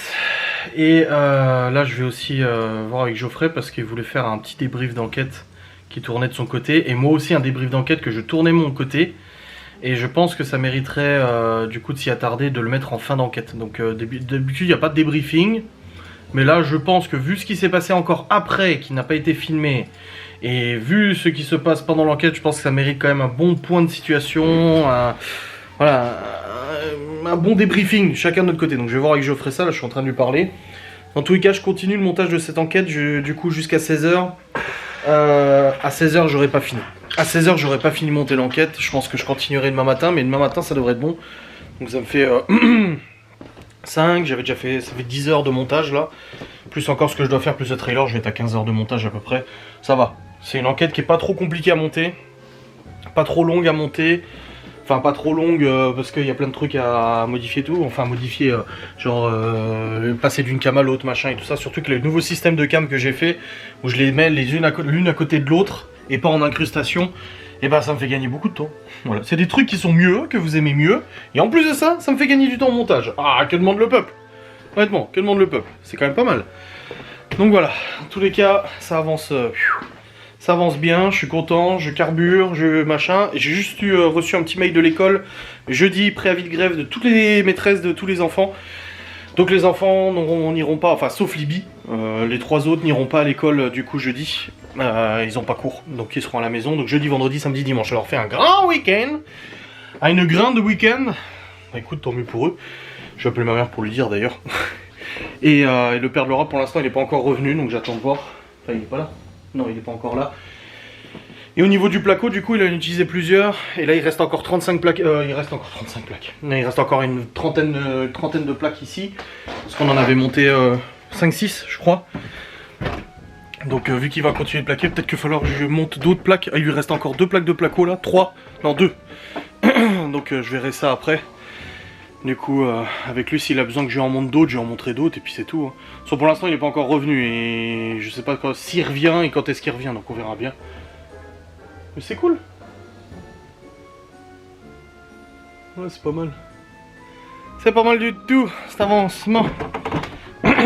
Et là, je vais aussi voir avec Geoffrey parce qu'il voulait faire un petit débrief d'enquête qui tournait de son côté. Et moi aussi, un débrief d'enquête que je tournais de mon côté. Et je pense que ça mériterait du coup de s'y attarder, de le mettre en fin d'enquête. Donc d'habitude il n'y a pas de débriefing. Mais là je pense que vu ce qui s'est passé encore après, qui n'a pas été filmé, et vu ce qui se passe pendant l'enquête, je pense que ça mérite quand même un bon point de situation, voilà, un bon débriefing, chacun de notre côté. Donc je vais voir avec Geoffrey ça, là je suis en train de lui parler. En tous les cas je continue le montage de cette enquête, du coup jusqu'à 16h. À 16h j'aurais pas fini. À 16h j'aurais pas fini de monter l'enquête. Je pense que je continuerai demain matin, mais demain matin ça devrait être bon. Donc ça me fait 5, j'avais déjà fait, ça fait 10 heures de montage là. Plus encore ce que je dois faire, plus le trailer, je vais être à 15 heures de montage à peu près. Ça va. C'est une enquête qui est pas trop compliquée à monter. Pas trop longue à monter. Enfin pas trop longue parce qu'il y a plein de trucs à modifier tout. Enfin modifier genre passer d'une cam à l'autre machin et tout ça. Surtout que le nouveau système de cam que j'ai fait, où je les mets l'une à côté de l'autre et pas en incrustation, et bah ça me fait gagner beaucoup de temps. Voilà, c'est des trucs qui sont mieux, que vous aimez mieux. Et en plus de ça, ça me fait gagner du temps au montage. Ah, que demande le peuple? Honnêtement, que demande le peuple? C'est quand même pas mal. Donc voilà, en tous les cas, ça avance... ça avance bien, je suis content, je carbure, je machin. J'ai juste reçu un petit mail de l'école, jeudi, préavis de grève de toutes les maîtresses de tous les enfants. Donc les enfants n'iront pas, enfin sauf Libye, les 3 autres n'iront pas à l'école du coup jeudi. Ils n'ont pas cours, donc ils seront à la maison. Donc jeudi, vendredi, samedi, dimanche, je leur fais un grand week-end. Une grande week-end. Bah, écoute, tant mieux pour eux. Je vais appeler ma mère pour lui dire d'ailleurs. Et le père de Laura pour l'instant il n'est pas encore revenu, donc j'attends de voir. Enfin il n'est pas là. Non, il n'est pas encore là. Et au niveau du placo, du coup, il en a utilisé plusieurs. Et là, il reste encore 35 plaques. Il reste encore 35 plaques. Non, il reste encore une trentaine de plaques ici. Parce qu'on en avait monté 5-6, je crois. Donc, vu qu'il va continuer de plaquer, peut-être qu'il va falloir que je monte d'autres plaques. Ah, il lui reste encore 2 plaques de placo là. 3. Non, 2. Donc, je verrai ça après. Du coup, avec lui, s'il a besoin que je lui en monte d'autres, je lui en montrerai d'autres. Et puis, c'est tout. Hein. Sauf pour l'instant, il n'est pas encore revenu. Et je sais pas s'il revient et quand est-ce qu'il revient. Donc, on verra bien. Mais c'est cool. Ouais, c'est pas mal. C'est pas mal du tout, cet avancement.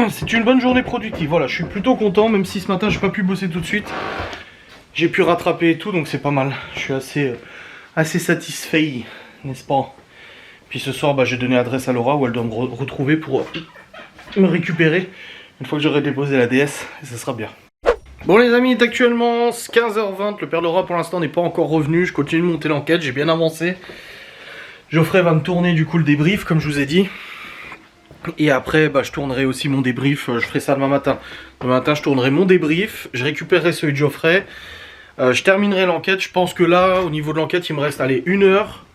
C'est une bonne journée productive. Voilà, je suis plutôt content, même si ce matin, j'ai pas pu bosser tout de suite. J'ai pu rattraper et tout, donc c'est pas mal. Je suis assez satisfait, n'est-ce pas? Puis ce soir, bah, j'ai donné l'adresse à Laura où elle doit me retrouver pour me récupérer. Une fois que j'aurai déposé la DS, et ça sera bien. Bon les amis, il est actuellement 15h20, le père Laura pour l'instant n'est pas encore revenu, je continue de monter l'enquête, j'ai bien avancé. Geoffrey va me tourner du coup le débrief comme je vous ai dit. Et après bah, je tournerai aussi mon débrief, je ferai ça demain matin. Demain matin je tournerai mon débrief, je récupérerai celui de Geoffrey. Je terminerai l'enquête, je pense que là au niveau de l'enquête il me reste allez 1 heure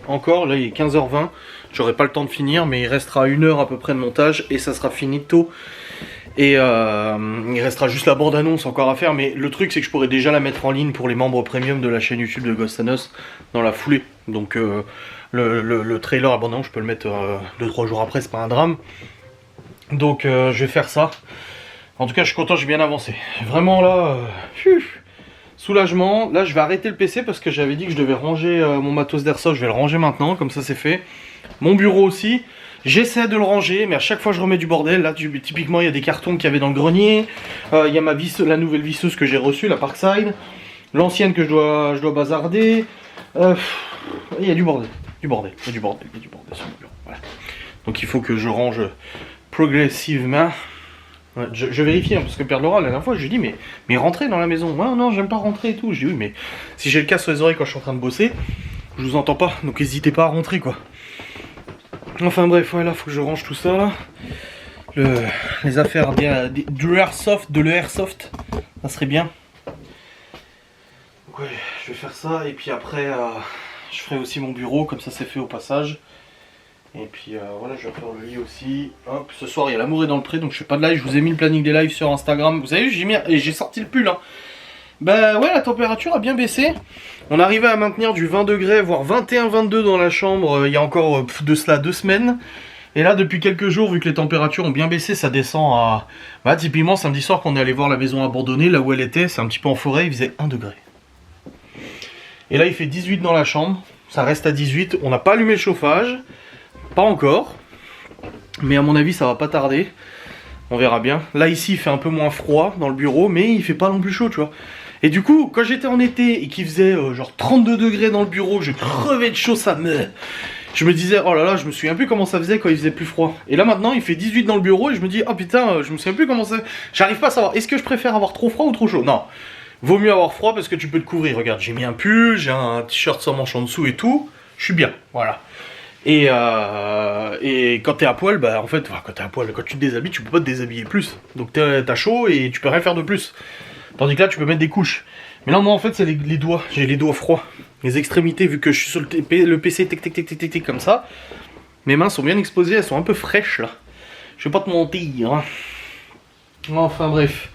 encore, là il est 15h20. J'aurai pas le temps de finir mais il restera 1 heure à peu près de montage et ça sera finito. Et il restera juste la bande-annonce encore à faire, mais le truc c'est que je pourrais déjà la mettre en ligne pour les membres premium de la chaîne YouTube de Ghostanus dans la foulée. Donc le trailer abandon, je peux le mettre 2-3 jours après, c'est pas un drame. Donc je vais faire ça. En tout cas je suis content, j'ai bien avancé. Vraiment là, soulagement. Là je vais arrêter le PC parce que j'avais dit que je devais ranger mon matos d'airsoft, je vais le ranger maintenant, comme ça c'est fait. Mon bureau aussi. J'essaie de le ranger, mais à chaque fois je remets du bordel. Là, typiquement, il y a des cartons qu'il y avait dans le grenier. Il y a la nouvelle visseuse que j'ai reçue, la Parkside. L'ancienne que je dois bazarder. Il y a du bordel. Il y a du bordel sur le bureau. Voilà. Donc il faut que je range progressivement. Ouais, je vérifie, hein, parce que Père Laura, la dernière fois, je lui dis, mais rentrez dans la maison. Ouais, non, j'aime pas rentrer et tout. Je dis, oui, mais si j'ai le casque sur les oreilles quand je suis en train de bosser, je vous entends pas. Donc n'hésitez pas à rentrer, quoi. Enfin bref, voilà, faut que je range tout ça, là. Les affaires du airsoft, de l'airsoft, ça serait bien. Donc ouais, je vais faire ça, et puis après, je ferai aussi mon bureau, comme ça c'est fait au passage. Et puis voilà, je vais faire le lit aussi. Hop, ce soir il y a l'amour est dans le pré, donc je fais pas de live. Je vous ai mis le planning des lives sur Instagram. Vous savez, j'ai sorti le pull. Hein. Bah ouais, la température a bien baissé. On arrivait à maintenir du 20 degrés, voire 21-22 dans la chambre il y a encore de cela 2 semaines. Et là, depuis quelques jours, vu que les températures ont bien baissé, ça descend à... Bah typiquement, samedi soir, quand on est allé voir la maison abandonnée, là où elle était, c'est un petit peu en forêt, il faisait 1 degré. Et là, il fait 18 dans la chambre. Ça reste à 18. On n'a pas allumé le chauffage. Pas encore, mais à mon avis ça va pas tarder, on verra bien. Là ici il fait un peu moins froid dans le bureau, mais il fait pas non plus chaud, tu vois. Et du coup, quand j'étais en été et qu'il faisait genre 32 degrés dans le bureau, je crevais de chaud, je me disais, oh là là, je me souviens plus comment ça faisait quand il faisait plus froid. Et là maintenant il fait 18 dans le bureau et je me dis, oh putain, je me souviens plus comment ça... J'arrive pas à savoir, est-ce que je préfère avoir trop froid ou trop chaud? Non, vaut mieux avoir froid parce que tu peux te couvrir. Regarde, j'ai mis un pull, j'ai un t-shirt sans manche en dessous et tout, je suis bien, voilà. Et quand t'es à poil, bah en fait, quand t'es à poil, quand tu te déshabilles, tu peux pas te déshabiller plus. Donc t'as chaud et tu peux rien faire de plus. Tandis que là, tu peux mettre des couches. Mais là, moi, en fait, c'est les doigts. J'ai les doigts froids. Les extrémités, vu que je suis sur le PC, tic, comme ça. Mes mains sont bien exposées, elles sont un peu fraîches, là. Je vais pas te mentir. Hein. Enfin, bref.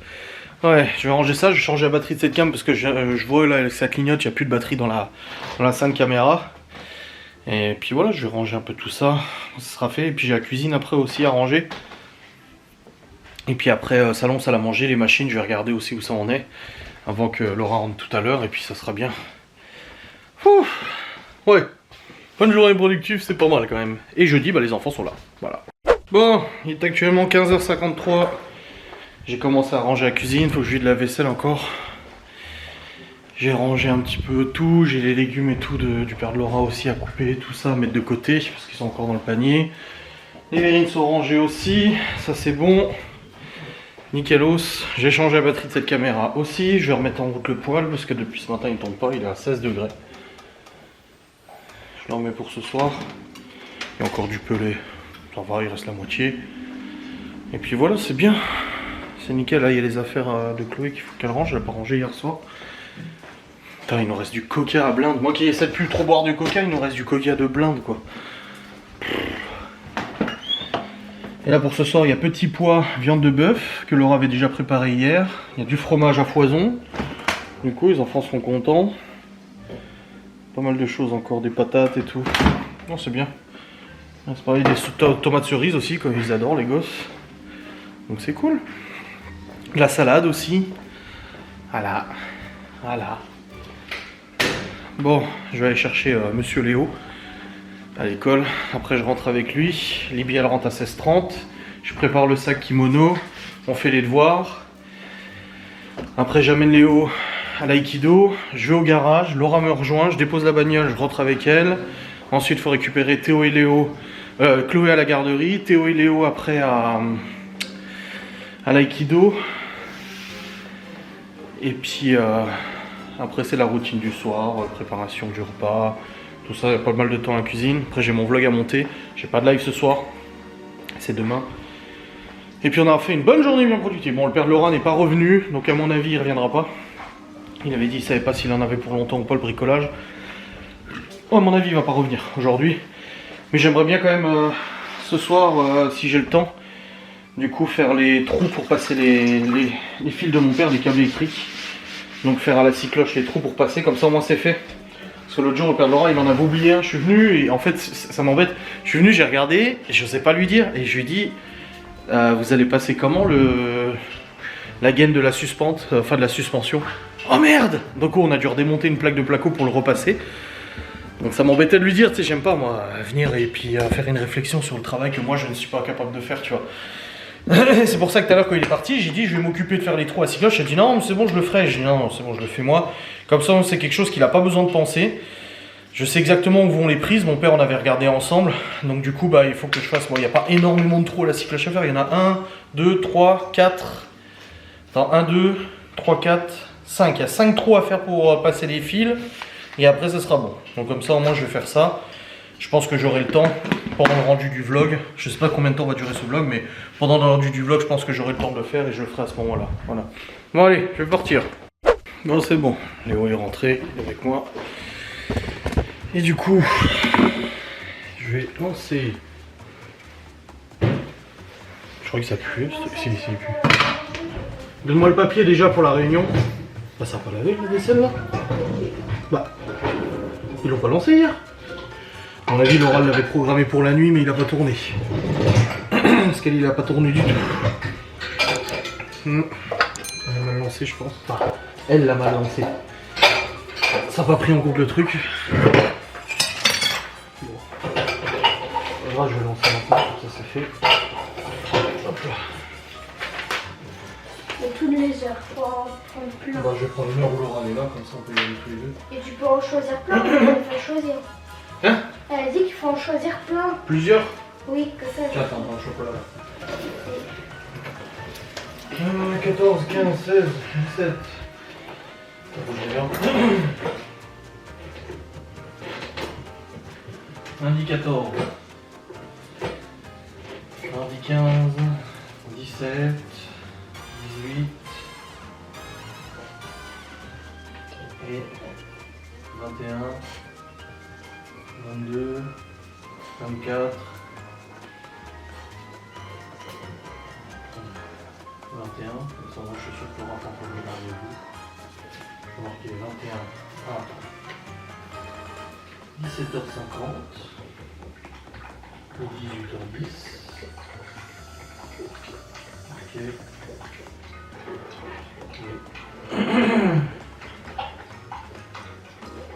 Ouais, je vais ranger ça, je vais changer la batterie de cette cam parce que je vois là, ça clignote, il n'y a plus de batterie dans la 5 caméra. Et puis voilà, je vais ranger un peu tout ça, ça sera fait. Et puis j'ai la cuisine après aussi à ranger. Et puis après, salon, salle à manger, les machines, je vais regarder aussi où ça en est. Avant que Laura rentre tout à l'heure, et puis ça sera bien. Ouh, ouais, bonne journée productive, c'est pas mal quand même. Et jeudi, bah les enfants sont là, voilà. Bon, il est actuellement 15h53. J'ai commencé à ranger la cuisine, faut que je vide la vaisselle encore. J'ai rangé un petit peu tout, j'ai les légumes et tout du père de Laura aussi à couper, tout ça, à mettre de côté, parce qu'ils sont encore dans le panier. Les verrines sont rangées aussi, ça c'est bon. Nickelos, j'ai changé la batterie de cette caméra aussi, je vais remettre en route le poêle, parce que depuis ce matin il ne tombe pas, il est à 16 degrés. Je le remets pour ce soir. Il y a encore du pelé, ça va, il reste la moitié. Et puis voilà, c'est bien. C'est nickel, là il y a les affaires de Chloé qu'il faut qu'elle range, elle n'a pas rangé hier soir. Putain, il nous reste du coca à blinde. Moi qui essaie de plus trop boire du coca, il nous reste du coca de blinde quoi. Et là pour ce soir, il y a petit pois, viande de bœuf, que Laura avait déjà préparé hier. Il y a du fromage à foison. Du coup, les enfants seront contents. Pas mal de choses encore, des patates et tout. Non, c'est bien. C'est pareil, des tomates cerises aussi, comme ils adorent les gosses. Donc c'est cool. La salade aussi. Voilà. Voilà. Bon, je vais aller chercher Monsieur Léo à l'école. Après, je rentre avec lui. Libye, elle rentre à 16h30. Je prépare le sac kimono. On fait les devoirs. Après, j'amène Léo à l'aïkido. Je vais au garage. Laura me rejoint. Je dépose la bagnole. Je rentre avec elle. Ensuite, il faut récupérer Théo et Léo. Chloé à la garderie. Théo et Léo après à l'aïkido. Et puis... après c'est la routine du soir, préparation du repas, tout ça, il y a pas mal de temps à la cuisine. Après j'ai mon vlog à monter, j'ai pas de live ce soir, c'est demain. Et puis on a fait une bonne journée bien productive. Bon, le père de Laura n'est pas revenu, donc à mon avis il reviendra pas. Il avait dit qu'il savait pas s'il en avait pour longtemps ou pas le bricolage. Oh, à mon avis il va pas revenir aujourd'hui. Mais j'aimerais bien quand même ce soir, si j'ai le temps, du coup faire les trous pour passer les fils de mon père, les câbles électriques. Donc faire à la scie cloche les trous pour passer, comme ça au moins c'est fait. Parce que l'autre jour, le père de Laura, il en avait oublié un, je suis venu, et en fait ça m'embête. Je suis venu, j'ai regardé, et je sais pas lui dire, et je lui dis, vous allez passer comment la gaine de la suspente, enfin de la suspension. Oh merde! Donc on a dû redémonter une plaque de placo pour le repasser. Donc ça m'embêtait de lui dire, tu sais, j'aime pas moi, venir et puis faire une réflexion sur le travail que moi je ne suis pas capable de faire, tu vois. C'est pour ça que tout à l'heure quand il est parti, j'ai dit je vais m'occuper de faire les trous à scie cloche. Il a dit non c'est bon je le ferai. J'ai dit non c'est bon je le fais moi. Comme ça c'est quelque chose qu'il n'a pas besoin de penser. Je sais exactement où vont les prises, mon père en avait regardé ensemble, donc du coup bah, il faut que je fasse, bon il n'y a pas énormément de trous à la cyclage à faire, il y en a 1, 2, 3, 4, attends, 1, 2, 3, 4, 5, il y a 5 trous à faire pour passer les fils, et après ça sera bon. Donc comme ça au moins je vais faire ça, je pense que j'aurai le temps pendant le rendu du vlog, je sais pas combien de temps va durer ce vlog, mais pendant le rendu du vlog je pense que j'aurai le temps de le faire et je le ferai à ce moment là, voilà. Bon allez, je vais partir. Bon c'est bon, Léo est rentré, il est avec moi. Et du coup, je vais lancer. Je crois que ça pue, si, pue. Donne-moi le papier déjà pour la réunion. Bah ça va pas laver la vaisselle là. Bah, ils l'ont pas lancé hier. À mon avis, Laura l'avait programmé pour la nuit, mais il a pas tourné. Parce qu'elle il a pas tourné du tout. Elle a mal lancé, je pense. Enfin, elle l'a mal lancé. Ça n'a pas pris en compte le truc. Je vais lancer maintenant, comme ça c'est fait. Hop là. Et toutes les heures, faut en prendre plein. Bah, je vais prendre une heure où Laura est là, comme ça on peut y aller tous les deux. Et tu peux en choisir plein, mais il faut choisir. Hein? Elle a dit qu'il faut en choisir plein. Plusieurs? Oui, que ça. Tiens, attends, le chocolat là. 14, 15, 16, 17. Lundi 14. Mardi 15, 17, 18 et 21, 22, 24, 21, comme ça moi je suis sûr que Laura prend pour le rendez-vous. Je vais marquer 21, ah, 17h50 ou 18h10. Ok.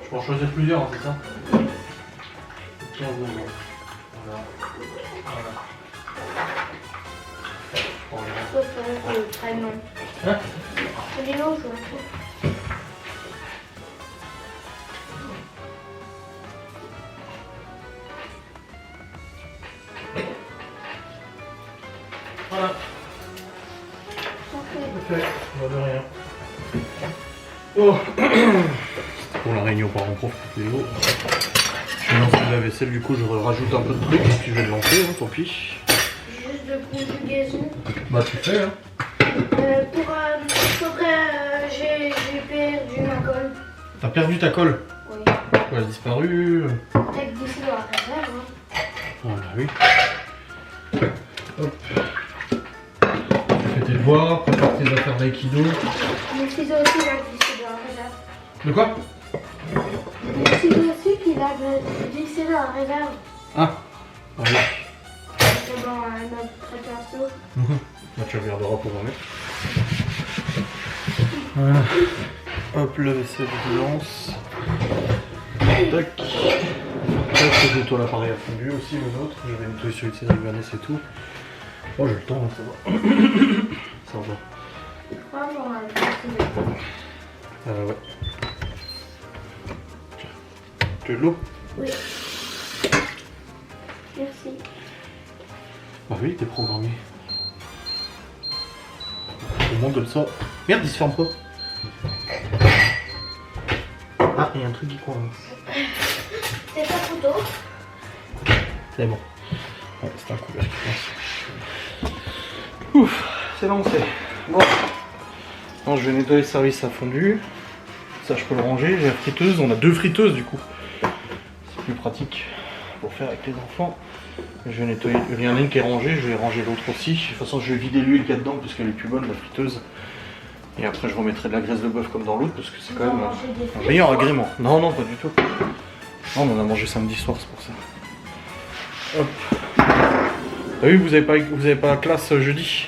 Je peux en choisir plusieurs, hein, c'est ça? 15 euros. Voilà. Voilà. Je prends les Sauf le vraiment. Hein? C'est des longs, je vois. Voilà. Parfait. On va de rien. Oh. Pour la réunion par prof Léo. Je vais lancer la vaisselle, du coup je rajoute un peu de trucs et puis je vais le lancer, hein, tant pis. Juste de conjugaison. Bah tu fais hein. J'ai perdu ma colle. T'as perdu ta colle? Oui. Elle a disparu. T'as glissé dans la réserve. Hein. Ah bah oui. Hop. Tu fais tes devoirs, prépare tes affaires d'aïkido. Mon ciseau aussi, il a glissé dans la réserve. De quoi? Mon ciseau aussi, il a glissé dans la réserve. Ah. Ah oui. C'est dans notre pré-perso. Là tu regarderas pour remettre. Voilà. Hop, la vaisselle je lance. Tac. Tac, je nettoie l'appareil à fondu aussi, le nôtre. Je vais nettoyer celui de Cédric Vanessa et tout. Oh, j'ai le temps, ça va. Ça va. Ah bon, Ouais. Tiens. Tu veux de l'eau? oui. Merci. Bah oui, t'es programmé. Au moins comme ça. Merde, il se ferme pas. Ah, il y a un truc qui coince. C'est ta photo. C'est bon. Ouais, c'est un couvercle qui coince. Ouf, c'est lancé. Bon. Non, je vais nettoyer le service à fondu. Ça, je peux le ranger. J'ai la friteuse. On a 2 friteuses du coup. C'est plus pratique pour faire avec les enfants. Je vais nettoyer. Il y en a une qui est rangée. Je vais ranger l'autre aussi. De toute façon, je vais vider l'huile qu'il y a dedans parce qu'elle est plus bonne, la friteuse. Et après, je remettrai de la graisse de bœuf comme dans l'autre parce que c'est quand même un meilleur agrément. Non, non, pas du tout. Non, on en a mangé samedi soir, c'est pour ça. Hop. T'as vu, vous avez pas classe jeudi?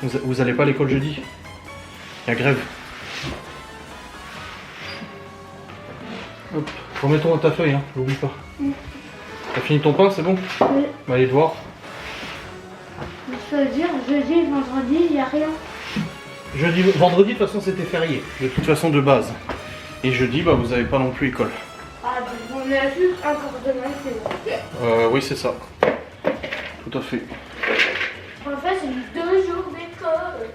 Vous allez pas à l'école jeudi? Il y a grève. Hop. Remets-toi dans ta feuille, hein, n'oublie pas. T'as fini ton pain, c'est bon? Oui. Bah, allez te voir. Ça veut dire jeudi, vendredi, il n'y a rien. Jeudi, vendredi, de toute façon, c'était férié. De toute façon, de base. Et jeudi, bah, vous avez pas non plus école. Ah ben, On a juste un quart de main, c'est bon. Oui, c'est ça. Tout à fait. En fait, c'est 2 jours d'école.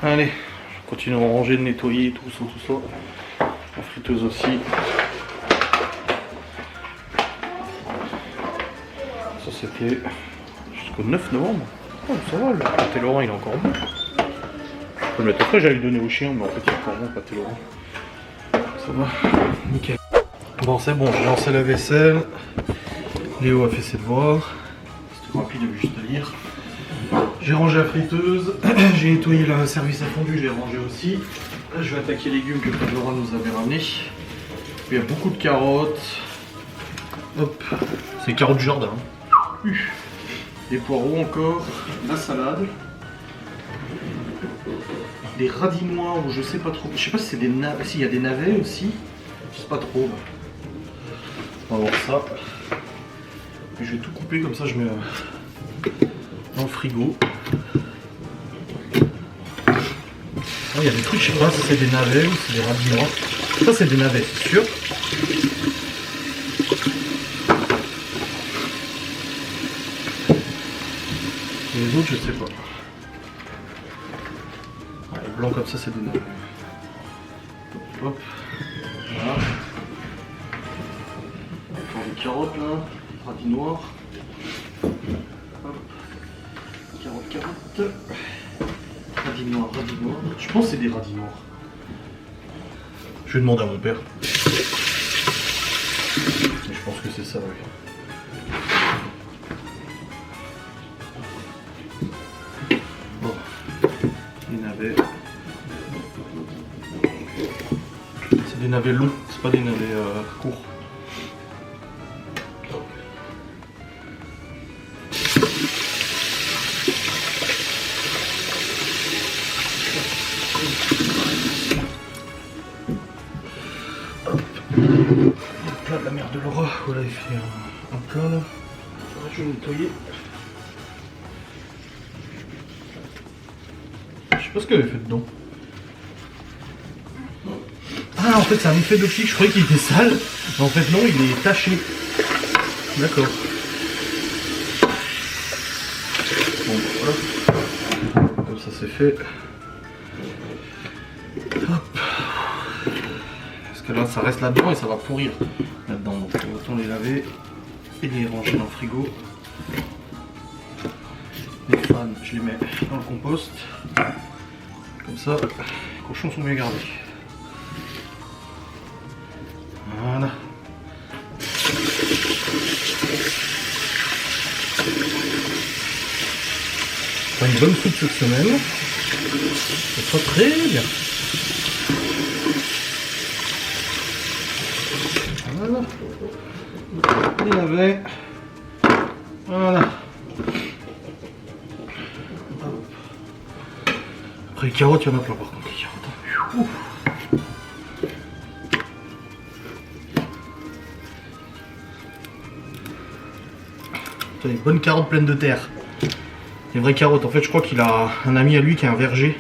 Allez, je continue à ranger, de nettoyer tout ça. La friteuse aussi. Ça c'était jusqu'au 9 novembre. Oh, ça va, le pâté Laurent il est encore bon. Je peux le mettre après, j'allais le donner au chien, mais en fait il est encore bon le pâté Laurent. Ça va, nickel. Bon, c'est bon, j'ai lancé la vaisselle. Léo a fait ses devoirs. C'était rapide, il avait juste à lire. J'ai rangé la friteuse. J'ai nettoyé le service à fondu, j'ai rangé aussi. Là, je vais attaquer les légumes que Pâté Laurent nous avait ramenés. Il y a beaucoup de carottes. Hop, c'est les carottes du jardin. Des poireaux encore, la salade. Des radis noirs ou je sais pas trop. Je sais pas si c'est des navets. Si, il y a des navets aussi. Je sais pas trop. On va voir ça. Et je vais tout couper comme ça, je mets dans le frigo. Il y a des trucs, je sais pas si c'est des navets ou c'est des radis noirs. Ça c'est des navets, c'est sûr. Et les autres, je sais pas. Ouais, les blancs comme ça, c'est des navets. Hop, hop. Voilà. Encore des carottes là, radis noirs. Hop. Carottes. Radis noirs. Je pense que c'est des radis noirs. Je vais demander à mon père. Mais je pense que c'est ça, oui. Bon, les navets. C'est des navets longs, c'est pas des navets courts. Le plat de la mère de Laura, voilà, il fait un plat là. Je vais nettoyer. Je sais pas ce qu'elle avait fait dedans. Ah, en fait, c'est un effet d'optique, je croyais qu'il était sale. Mais en fait, non, il est taché. D'accord. Bon, voilà. Comme ça, c'est fait. Hop. Parce que là, ça reste là-dedans et ça va pourrir là-dedans. Donc, autant les laver et les ranger dans le frigo. Les fans, je les mets dans le compost. Comme ça, les cochons sont bien gardés. Voilà. On a une bonne soupe cette semaine. Ça sera très bien. Voilà. Les navets. Voilà. Après les carottes, il y en a plein par contre, les carottes. Ouf. Des bonnes carottes pleines de terre. Des vraies carottes. En fait, je crois qu'il a un ami à lui qui a un verger.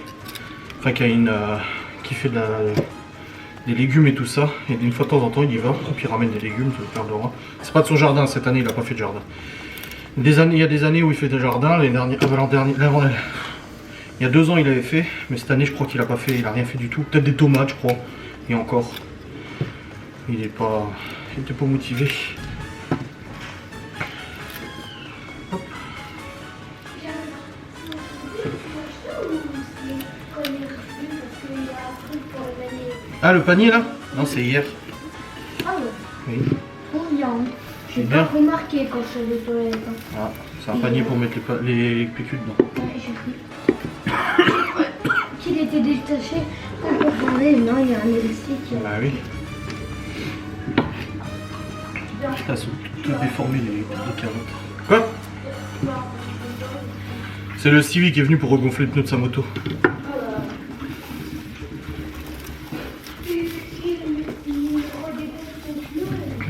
Enfin, qui a qui fait des légumes et tout ça. Et une fois de temps en temps, il y va. Et puis il ramène des légumes, c'est le Laura. C'est pas de son jardin cette année, il a pas fait de jardin. Il y a des années où il fait des jardins. Il y a 2 ans, il avait fait. Mais cette année, je crois qu'il a pas fait. Il a rien fait du tout. Peut-être des tomates, je crois. Et encore. Il était pas motivé. Ah, le panier là? Non, c'est hier. Ah ouais. Oui. Trop bien. J'ai Bien. pas remarqué quand je fais les toilettes. Hein. Ah, c'est un panier pour mettre les PQ dedans. Ouais, j'ai cru qu'il était détaché. On peut parler, non, il y a un élastique. Bah oui. Putain, elles sont toutes déformées les carottes. Quoi? C'est le Stevie qui est venu pour regonfler le pneu de sa moto.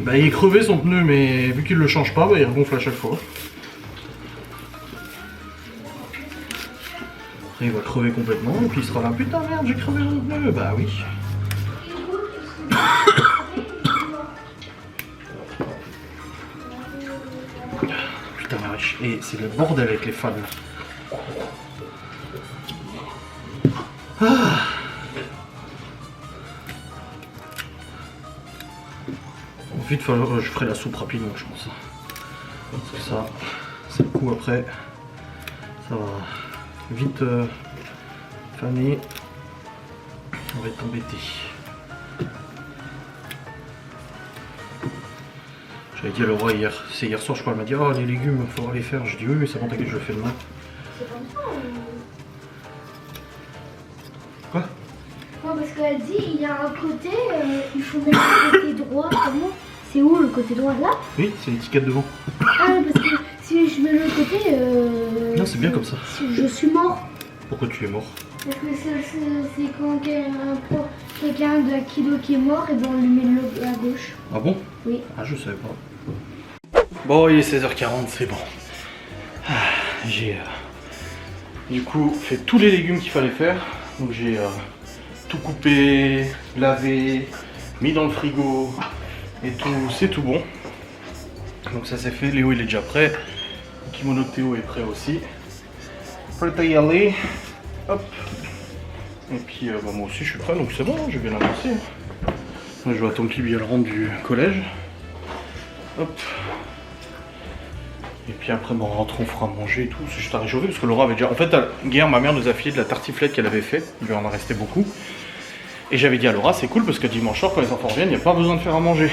Bah, il est crevé son pneu, mais vu qu'il le change pas, bah, il regonfle à chaque fois. Après, il va crever complètement, et puis il sera là, putain merde, j'ai crevé mon pneu. Bah oui. putain la vache. Et c'est le bordel avec les fans. Ah. Vite, je ferai la soupe rapidement, je pense. Parce que ça, c'est le coup après. Ça va vite faner. On va être embêté. J'avais dit à Laura hier, c'est hier soir je crois, elle m'a dit oh les légumes il faudra les faire. Je dis oui mais c'est bon t'inquiète je le fais demain. C'est comme ça ou... Quoi? Non parce qu'elle dit il y a un côté, il faut mettre le côté droit, comment? C'est où le côté droit là? Oui c'est l'étiquette devant. Ah parce que si je mets le côté... Non c'est bien comme ça. Je suis mort. Pourquoi tu es mort? Parce que c'est quand quelqu'un de Aikido qui est mort, et ben on lui met le à gauche. Ah bon? Oui. Ah je savais pas. Bon il est 16h40 c'est bon. Ah, j'ai du coup fait tous les légumes qu'il fallait faire. Donc j'ai tout coupé, lavé, mis dans le frigo et tout, c'est tout bon. Donc ça c'est fait, Léo il est déjà prêt. Le kimono de Théo est prêt aussi. Prêt à y aller. Hop. Et puis bah, moi aussi je suis prêt donc c'est bon, je vais l'avancer. Je vais attendre qu'il vienne rentre du collège. Hop. Et puis après, bon, en rentrant, on fera manger et tout. C'est juste à réchauffer parce que Laura avait déjà. En fait, hier, ma mère nous a filé de la tartiflette qu'elle avait fait. Il lui en a resté beaucoup. Et j'avais dit à Laura, c'est cool parce que dimanche soir, quand les enfants reviennent, il n'y a pas besoin de faire à manger.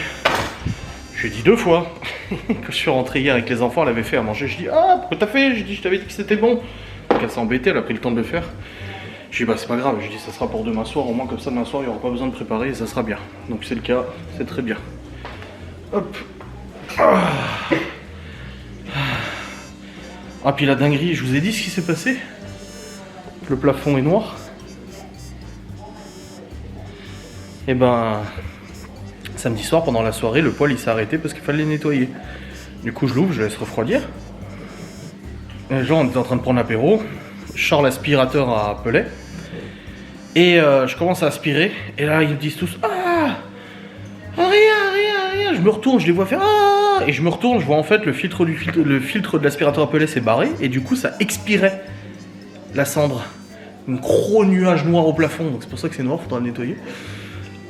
Je lui ai dit 2 fois. Quand je suis rentré hier avec les enfants, elle avait fait à manger. Je dis ah, pourquoi t'as fait? Je dis, je t'avais dit que c'était bon. Donc elle s'est embêtée, elle a pris le temps de le faire. Je dis bah c'est pas grave. Je dis ça sera pour demain soir. Au moins comme ça, demain soir, il n'y aura pas besoin de préparer et ça sera bien. Donc c'est le cas, c'est très bien. Hop. Ah puis la dinguerie, je vous ai dit ce qui s'est passé? Le plafond est noir. Et ben samedi soir pendant la soirée le poêle il s'est arrêté parce qu'il fallait le nettoyer. Du coup je l'ouvre, je laisse refroidir. Les gens on était en train de prendre l'apéro. Je sors l'aspirateur à pelet. Et je commence à aspirer. Et là ils me disent tous ah rien. Je me retourne, je les vois faire ah. Et je me retourne, je vois en fait le filtre de l'aspirateur à pelet s'est barré. Et du coup ça expirait la cendre. Un gros nuage noir au plafond. Donc c'est pour ça que c'est noir, faudra le nettoyer.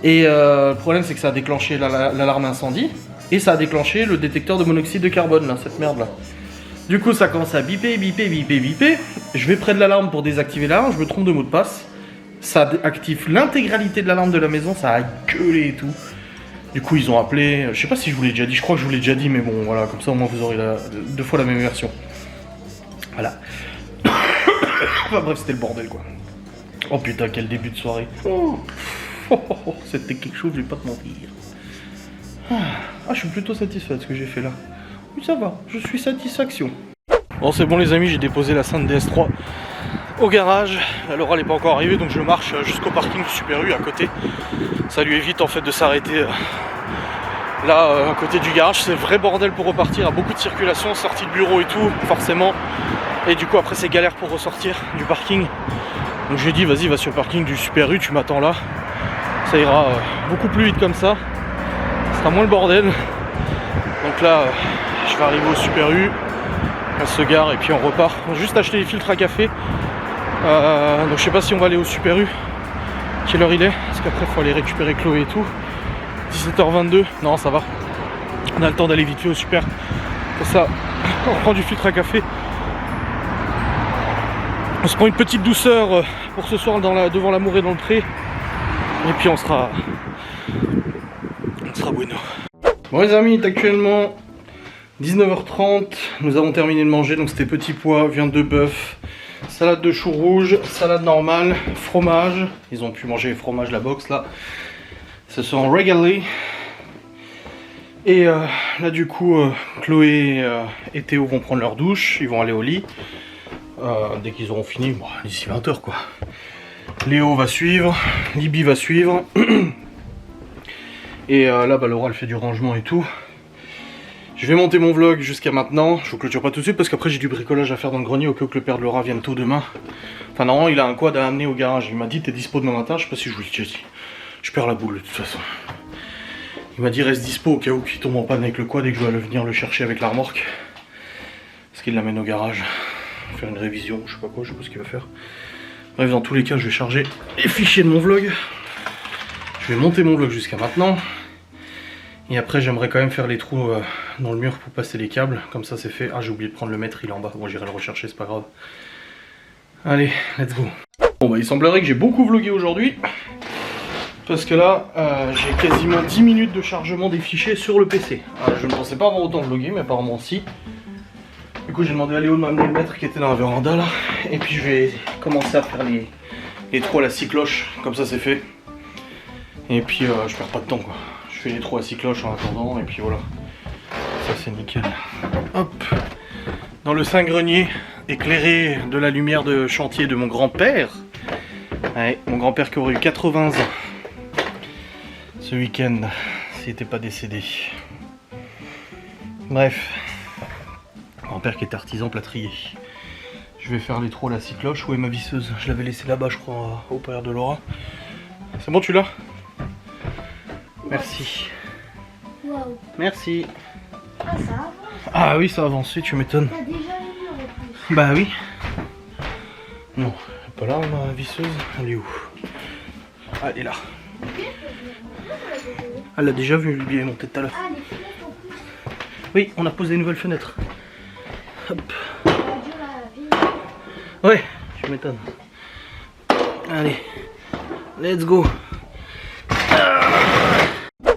Et le problème c'est que ça a déclenché l'alarme incendie. Et ça a déclenché le détecteur de monoxyde de carbone là, cette merde là. Du coup ça commence à biper. Je vais près de l'alarme pour désactiver l'alarme, je me trompe de mot de passe. Ça active l'intégralité de l'alarme de la maison, ça a gueulé et tout. Du coup ils ont appelé, je sais pas si je vous l'ai déjà dit, je crois que je vous l'ai déjà dit, mais bon voilà, comme ça au moins vous aurez 2 fois la même version. Voilà. Enfin bref, c'était le bordel quoi. Oh putain, quel début de soirée. C'était quelque chose, je vais pas te mentir. Ah, je suis plutôt satisfait de ce que j'ai fait là. Oui, ça va, je suis satisfaction. Bon, c'est bon les amis, j'ai déposé la Sainte DS3 au garage. Laura n'est pas encore arrivée, donc je marche jusqu'au parking du Super U à côté. Ça lui évite en fait de s'arrêter là à côté du garage. C'est vrai bordel pour repartir, à beaucoup de circulation, sortie de bureau et tout, forcément. Et du coup après c'est galère pour ressortir du parking. Donc je lui ai dit vas-y, va sur le parking du Super U, tu m'attends là. Ça ira beaucoup plus vite comme ça. Ce sera moins le bordel. Donc là je vais arriver au Super U. Elle se gare et puis on repart. On va juste acheter les filtres à café. Donc je sais pas si on va aller au Super U. Quelle heure il est? Parce qu'après il faut aller récupérer Chloé et tout. 17h22. Non ça va. On a le temps d'aller vite fait au Super. Pour ça, on prend du filtre à café. On se prend une petite douceur pour ce soir devant l'amour et dans le pré. Et puis on sera bueno. Bon les amis, il est actuellement 19h30. Nous avons terminé de manger. Donc c'était petit pois, viande de bœuf, salade de choux rouges, salade normale, fromage. Ils ont pu manger les fromages, la box là. Se sont régalés. Et là du coup Chloé et Théo vont prendre leur douche. Ils vont aller au lit. Dès qu'ils auront fini, bon, d'ici 20h quoi. Léo va suivre, Libby va suivre. Et là bah, Laura elle fait du rangement et tout. Je vais monter mon vlog jusqu'à maintenant. Je vous clôture pas tout de suite parce qu'après j'ai du bricolage à faire dans le grenier au cas où que le père de Laura vienne tôt demain. Enfin normalement il a un quad à amener au garage. Il m'a dit t'es dispo demain matin, je sais pas si je vous l'ai déjà dit. Je perds la boule de toute façon. Il m'a dit reste dispo au cas où qu'il tombe en panne avec le quad et que je dois venir le chercher avec la remorque. qu'il l'amène au garage. Faire une révision, je sais pas quoi, je sais pas ce qu'il va faire. Bref, dans tous les cas, je vais charger les fichiers de mon vlog. Je vais monter mon vlog jusqu'à maintenant. Et après, j'aimerais quand même faire les trous dans le mur pour passer les câbles. Comme ça, c'est fait. Ah, j'ai oublié de prendre le mètre, il est en bas. Bon, j'irai le rechercher, c'est pas grave. Allez, let's go. Bon, bah, il semblerait que j'ai beaucoup vlogué aujourd'hui. Parce que là, j'ai quasiment 10 minutes de chargement des fichiers sur le PC. Je ne pensais pas avoir autant vlogué, mais apparemment si. Du coup, j'ai demandé à Léo de m'amener le mètre qui était dans la véranda là. Et puis, je vais commencer à faire les trous à la scie cloche. Comme ça, c'est fait. Et puis, je perds pas de temps quoi. Je fais les trous à scie cloche en attendant. Et puis voilà. Ça, c'est nickel. Hop. Dans le Saint-Grenier, éclairé de la lumière de chantier de mon grand-père. Ouais, mon grand-père qui aurait eu 80 ans. Ce week-end, s'il n'était pas décédé. Bref, grand-père qui est artisan plâtrier. Je vais faire les trous à la scie cloche. Où est ma visseuse? Je l'avais laissée là-bas, je crois, au père de Laura. C'est bon, tu l'as? Merci. Waouh. Merci. Ah, ça avance. Ah oui, ça avance, tu m'étonnes. T'as déjà les murs en plus. Bah oui. Non, elle est pas là ma visseuse. Elle est où? Ah, elle est là. Elle l'a déjà vu, le billet est monté tout à l'heure. Ah, les fenêtres en plus. Oui, on a posé une nouvelle fenêtre. Hop. La dure à la vie. Ouais, tu m'étonnes. Allez, let's go.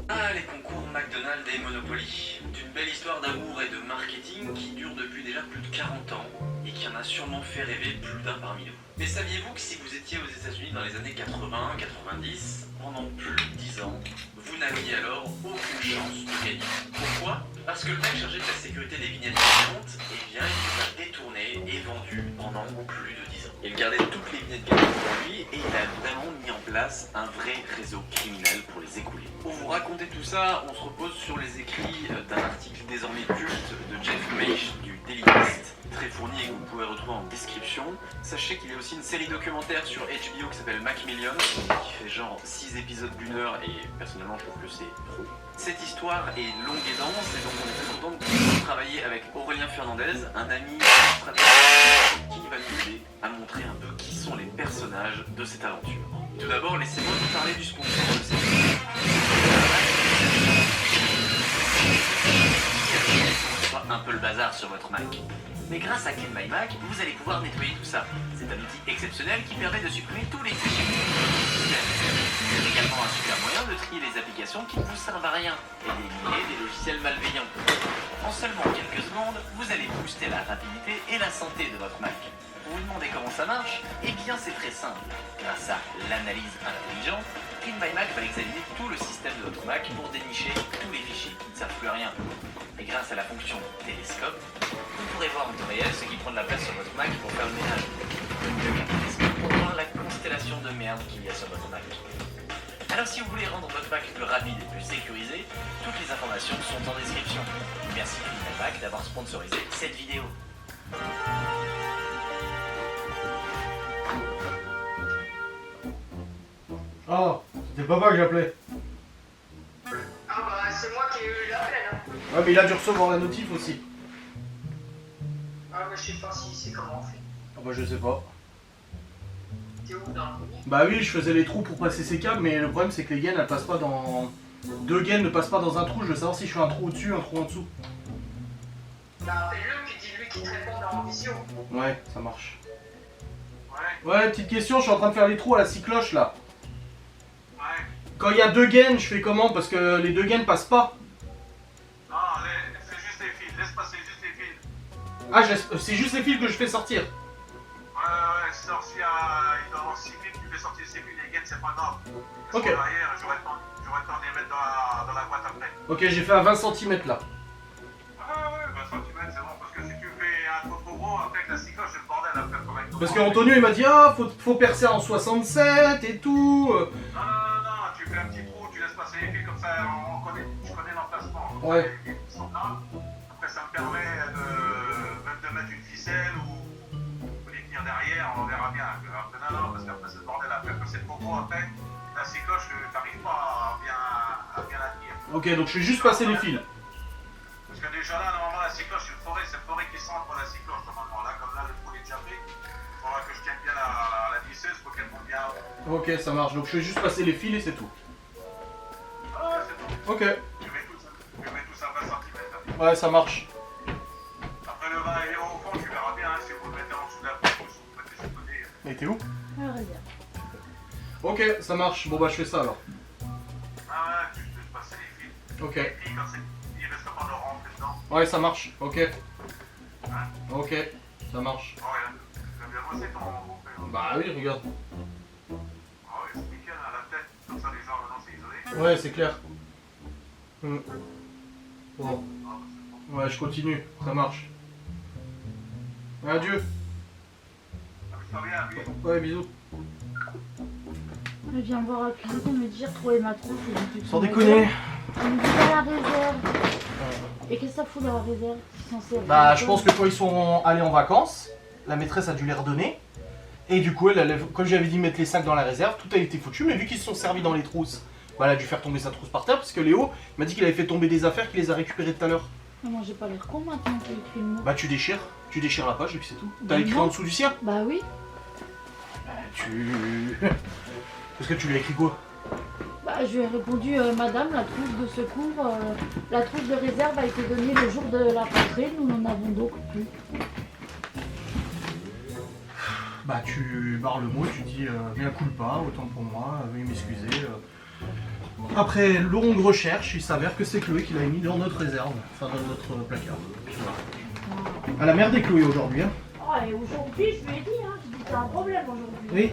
Ah, les concours McDonald's et Monopoly. D'une belle histoire d'amour et de marketing qui dure depuis déjà plus de 40 ans et qui en a sûrement fait rêver plus d'un parmi nous. Mais saviez-vous que si vous étiez aux États-Unis dans les années 80-90, pendant plus de 10 ans, vous n'aviez alors aucune chance de gagner? Pourquoi? Parce que le mec chargé de la sécurité des vignettes gagnantes, eh bien, il les a détournées et vendues pendant plus de 10 ans. Il gardait toutes les vignettes gagnantes pour lui et il a vraiment mis en place un vrai réseau criminel pour les écouler. Pour vous raconter tout ça, on se repose sur les écrits d'un article désormais culte de Jeff Meisch du Daily Beast, très fourni et que vous pouvez retrouver en description. Sachez qu'il y a aussi une série documentaire sur HBO qui s'appelle Macmillions, qui fait genre 6 épisodes d'1 heure et personnellement je trouve que c'est trop. Cette histoire est longue et dense et donc on est très content de travailler avec Aurélien Fernandez, un ami stratège qui va nous aider à montrer un peu qui sont les personnages de cette aventure. Tout d'abord, laissez-moi vous parler du sponsor de cette vidéo. Un peu le bazar sur votre Mac. Mais grâce à Clean My Mac, vous allez pouvoir nettoyer tout ça. C'est un outil exceptionnel qui permet de supprimer tous les fichiers. C'est également un super moyen de trier les applications qui ne vous servent à rien et d'éliminer des logiciels malveillants. En seulement quelques secondes, vous allez booster la rapidité et la santé de votre Mac. Vous vous demandez comment ça marche? Eh bien c'est très simple. Grâce à l'analyse intelligente, Clean My Mac va examiner tout le système de votre Mac pour dénicher tous les fichiers qui ne servent plus à rien. Et grâce à la fonction télescope, vous pourrez voir en temps réel ce qui prend de la place sur votre Mac pour faire le ménage. Un télescope pour voir la constellation de merde qu'il y a sur votre Mac. Alors si vous voulez rendre votre Mac plus rapide et plus sécurisé, toutes les informations sont en description. Merci Clean My Mac d'avoir sponsorisé cette vidéo. Oh, c'était papa que j'appelais. Ah bah c'est moi qui ai eu l'appel hein. Ouais, mais il a dû recevoir la notif aussi. Ah mais je sais pas si c'est comment on fait. Ah bah je sais pas. T'es où dans le pays? Bah oui, je faisais les trous pour passer ces câbles, mais le problème c'est que les gaines elles passent pas dans... 2 gaines ne passent pas dans un trou, je veux savoir si je fais un trou au-dessus, un trou en dessous. Bah appelle-le puis dis-lui qu'il te réponde en visio. Ouais, ça marche. Ouais, Ouais, petite question, je suis en train de faire les trous à la scie cloche là. ouais. Quand il y a 2 gaines, je fais comment? Parce que les 2 gaines passent pas. Non, c'est juste les fils, laisse passer juste les fils. Ah, c'est juste les fils que je fais sortir. Ouais, sors s'il doit y avoir 6 fils, tu fais sortir 6 fils, les gaines, c'est pas grave. Ok. Derrière, j'aurais le temps de les mettre dans la boîte après. Ok, j'ai fait à 20 cm là. Ouais, 20 cm, c'est bon, parce que si tu fais un trop gros, après avec la cycloche, c'est le bordel après pour mettre tout. Parce qu'Antonio il m'a dit, ah, faut percer en 67 et tout. Non, tu fais un petit trou, tu laisses passer les fils comme ça, je connais l'emplacement. Ouais. Ils sont là. Après, ça me permet même de mettre une ficelle ou les tenir derrière, on verra bien. Après, non, parce qu'après, c'est le bordel. Après, quand c'est trop gros, après, la cycloche, t'arrives pas à bien la tenir. Ok, donc je fais juste passer les fils. Parce que déjà là, normalement, la cycloche, c'est le forêt qui centre pour la cycloche. Ok, ça marche. Donc je vais juste passer les fils et c'est tout. Ah ouais, c'est tout. Ok. Tu mets tout ça 20 cm. Ouais, ça marche. Après le vin est au fond, tu verras bien, hein, si vous le mettez en dessous de la porte ou si vous le mettez sur le côté. Mais t'es où? Ah, regarde. Ok, ça marche. Bon bah je fais ça alors. Ah ouais, tu peux passer les fils. Ok. Et puis quand il risque pas de rentrer dedans. Ouais, ça marche. Ok. Hein? Ok, ça marche. Oh, il a bien bossé ton beau-père. Bah oui, regarde. Ah ouais, c'est nickel, à la tête. Comme ça, les gens, maintenant, c'est isolé. Ouais, c'est clair. Bon. Ah, bah, c'est bon. Ouais, je continue. Ça marche. Adieu. Ah, mais ça vient, lui. Ouais, bisous. Je viens voir la cuisine me dire trouver ma trousse. Sans déconner. On me dit pas la réserve. Et qu'est-ce que ça fout dans la réserve? C'est censé être Bah, une je pense que quand ils sont allés en vacances, la maîtresse a dû les redonner. Et du coup, comme j'avais dit mettre les sacs dans la réserve, tout a été foutu. Mais vu qu'ils se sont servis dans les trousses, bah, elle a dû faire tomber sa trousse par terre. Parce que Léo m'a dit qu'il avait fait tomber des affaires qu'il les a récupérées tout à l'heure. Non, moi j'ai pas l'air con maintenant qu'il écrit le mot. Bah, tu déchires la page et puis c'est tout. T'as Bah, écrit non. en dessous du sien. Bah oui. Bah, Parce que tu lui as écrit quoi? Bah je lui ai répondu madame, la trousse de secours, la trousse de réserve a été donnée le jour de la rentrée, nous n'en avons donc plus. Bah, tu barres le mot, tu dis mea culpa, autant pour moi, veuillez m'excuser. Après longue recherche, il s'avère que c'est Chloé qui l'a mis dans notre réserve, enfin dans notre placard. Puis voilà. À la merde des Chloé aujourd'hui, hein. Oh et aujourd'hui je lui ai dit, hein, j'ai dit c'est un problème aujourd'hui. Oui.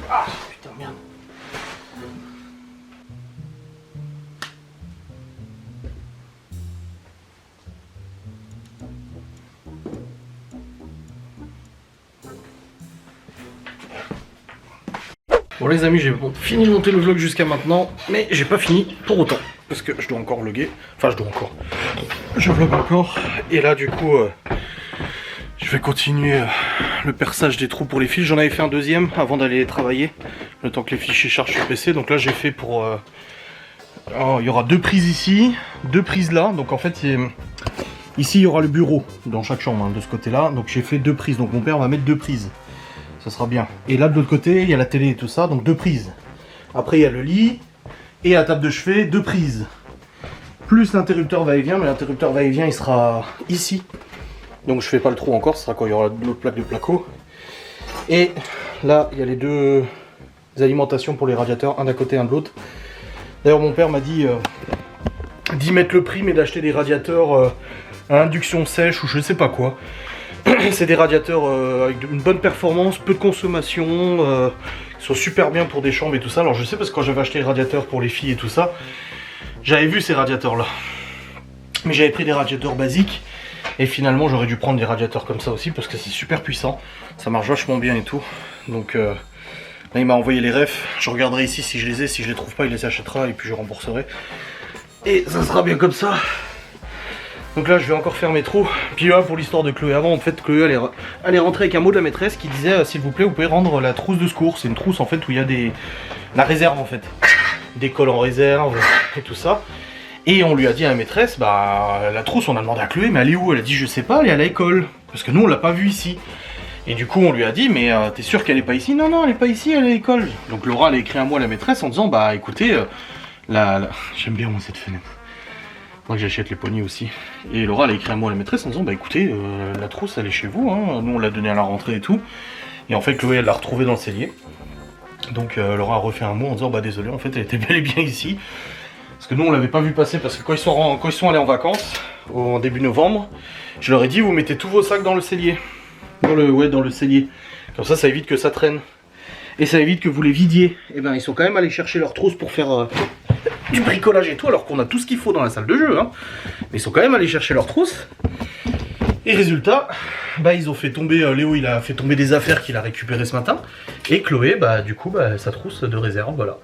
Ah putain merde. Bon les amis, j'ai fini de monter le vlog jusqu'à maintenant, mais j'ai pas fini pour autant, parce que je dois encore vlogger, enfin je vlog encore, et là du coup, je vais continuer le perçage des trous pour les fils. J'en avais fait un deuxième avant d'aller travailler, le temps que les fichiers chargent sur PC, donc là j'ai fait pour... il y aura 2 prises ici, 2 prises là, donc en fait ici il y aura le bureau dans chaque chambre, hein, de ce côté là, donc j'ai fait 2 prises, donc mon père va mettre 2 prises. Ça sera bien. Et là de l'autre côté, il y a la télé et tout ça, donc 2 prises. Après il y a le lit et la table de chevet, 2 prises. Plus l'interrupteur va-et-vient, mais l'interrupteur va-et-vient il sera ici. Donc je fais pas le trou encore, ce sera quand il y aura l'autre plaque de placo. Et là il y a les 2 alimentations pour les radiateurs, un d'un côté, un de l'autre. D'ailleurs mon père m'a dit d'y mettre le prix, mais d'acheter des radiateurs à induction sèche ou je sais pas quoi. C'est des radiateurs avec une bonne performance, peu de consommation, qui sont super bien pour des chambres et tout ça. Alors je sais parce que quand j'avais acheté les radiateurs pour les filles et tout ça, j'avais vu ces radiateurs là. Mais j'avais pris des radiateurs basiques et finalement j'aurais dû prendre des radiateurs comme ça aussi parce que c'est super puissant. Ça marche vachement bien et tout. Donc là il m'a envoyé les refs. Je regarderai ici si je les ai, si je les trouve pas il les achètera et puis je rembourserai. Et ça sera bien comme ça. Donc là je vais encore faire mes trous. Puis là pour l'histoire de Chloé, avant en fait Chloé elle est rentrée avec un mot de la maîtresse qui disait s'il vous plaît vous pouvez rendre la trousse de secours. C'est une trousse en fait où il y a la réserve en fait. Des cols en réserve et tout ça. Et on lui a dit à la maîtresse, bah la trousse on a demandé à Chloé mais elle est où? Elle a dit je sais pas, elle est à l'école. Parce que nous on l'a pas vue ici. Et du coup on lui a dit mais t'es sûr qu'elle est pas ici? Non elle est pas ici, elle est à l'école. Donc Laura elle a écrit un mot à la maîtresse en disant bah écoutez, j'aime bien moi cette fenêtre. Faudrait que j'achète les poignées aussi. Et Laura elle a écrit un mot à la maîtresse en disant bah écoutez la trousse elle est chez vous, hein. Nous on l'a donnée à la rentrée et tout. Et en fait Chloé elle l'a retrouvée dans le cellier. Donc Laura a refait un mot en disant bah désolé en fait elle était bel et bien ici. Parce que nous on l'avait pas vu passer parce que quand ils sont allés en vacances, en début novembre, je leur ai dit vous mettez tous vos sacs dans le cellier. Dans le cellier. Comme ça évite que ça traîne. Et ça évite que vous les vidiez. Et ben ils sont quand même allés chercher leurs trousses pour faire du bricolage et tout, alors qu'on a tout ce qu'il faut dans la salle de jeu. Hein. Mais ils sont quand même allés chercher leurs trousses. Et résultat, bah ils ont fait tomber, Léo il a fait tomber des affaires qu'il a récupérées ce matin. Et Chloé, bah du coup, bah, sa trousse de réserve, voilà.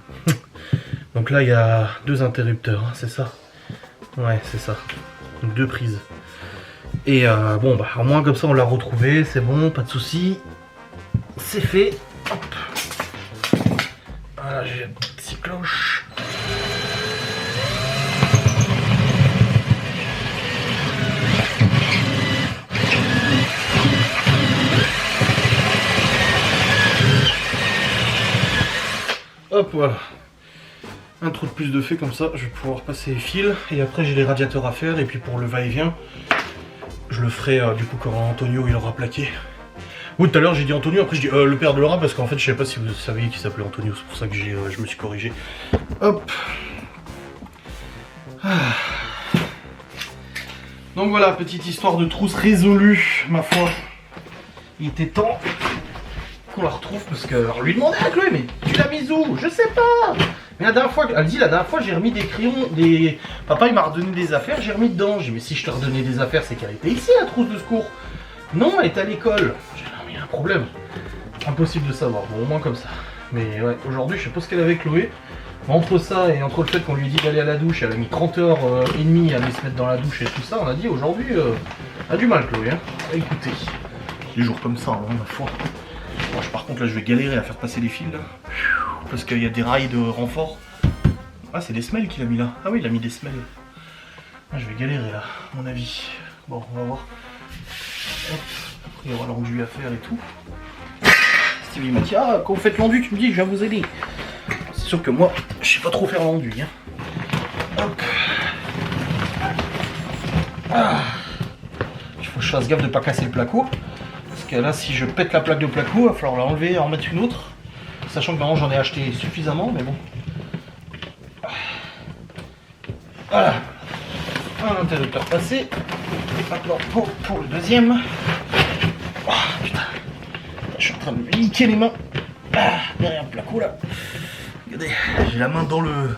Donc là il y a 2 interrupteurs, hein, c'est ça? Ouais, c'est ça. Donc 2 prises. Et bon, bah au moins comme ça on l'a retrouvé, c'est bon, pas de soucis. C'est fait. Hop. Voilà, j'ai une petite cloche. Hop, voilà. Un trou de plus de fait comme ça, je vais pouvoir passer les fils. Et après j'ai les radiateurs à faire. Et puis pour le va-et-vient, je le ferai du coup quand Antonio il aura plaqué. Oui, tout à l'heure j'ai dit Antonio, après je dis le père de Laura parce qu'en fait je sais pas si vous saviez qu'il s'appelait Antonio, c'est pour ça que je me suis corrigé. Hop. Ah. Donc voilà, petite histoire de trousse résolue, ma foi. Il était temps qu'on la retrouve parce que alors, lui demander à Chloé, mais tu l'as mise où? Je sais pas. Mais la dernière fois, elle dit la dernière fois j'ai remis des crayons, papa il m'a redonné des affaires, j'ai remis dedans. J'ai dit mais si je te redonnais des affaires c'est qu'elle était ici la trousse de secours. Non, elle est à l'école. J'ai dit non mais il y a un problème. Impossible de savoir, bon au moins comme ça. Mais ouais, aujourd'hui je sais pas ce qu'elle avait Chloé. Mais entre ça et entre le fait qu'on lui dit d'aller à la douche, elle a mis 30 h 30 à aller se mettre dans la douche et tout ça, on a dit aujourd'hui, elle a du mal Chloé, hein. Écoutez, des jours comme ça, hein, ma foi. Bon, par contre là je vais galérer à faire passer les fils là. Parce qu'il y a des rails de renfort. Ah c'est des semelles qu'il a mis là. Ah oui il a mis des semelles. Ah, je vais galérer là, à mon avis. Bon on va voir. Hop. Après il y aura l'enduit à faire et tout. Stevie m'a dit ah quand vous faites l'enduit tu me dis je viens vous aider. C'est sûr que moi je sais pas trop faire l'enduit. Hein. Hop. Ah. Il faut que je fasse gaffe de pas casser le placo. Parce que là si je pète la plaque de placo, il va falloir l'enlever et en mettre une autre. Sachant que maintenant j'en ai acheté suffisamment, mais bon. Voilà. Un interrupteur passé. Maintenant pour le deuxième. Oh, putain. Je suis en train de me niquer les mains. Ah, derrière le placo là. Regardez, j'ai la main dans le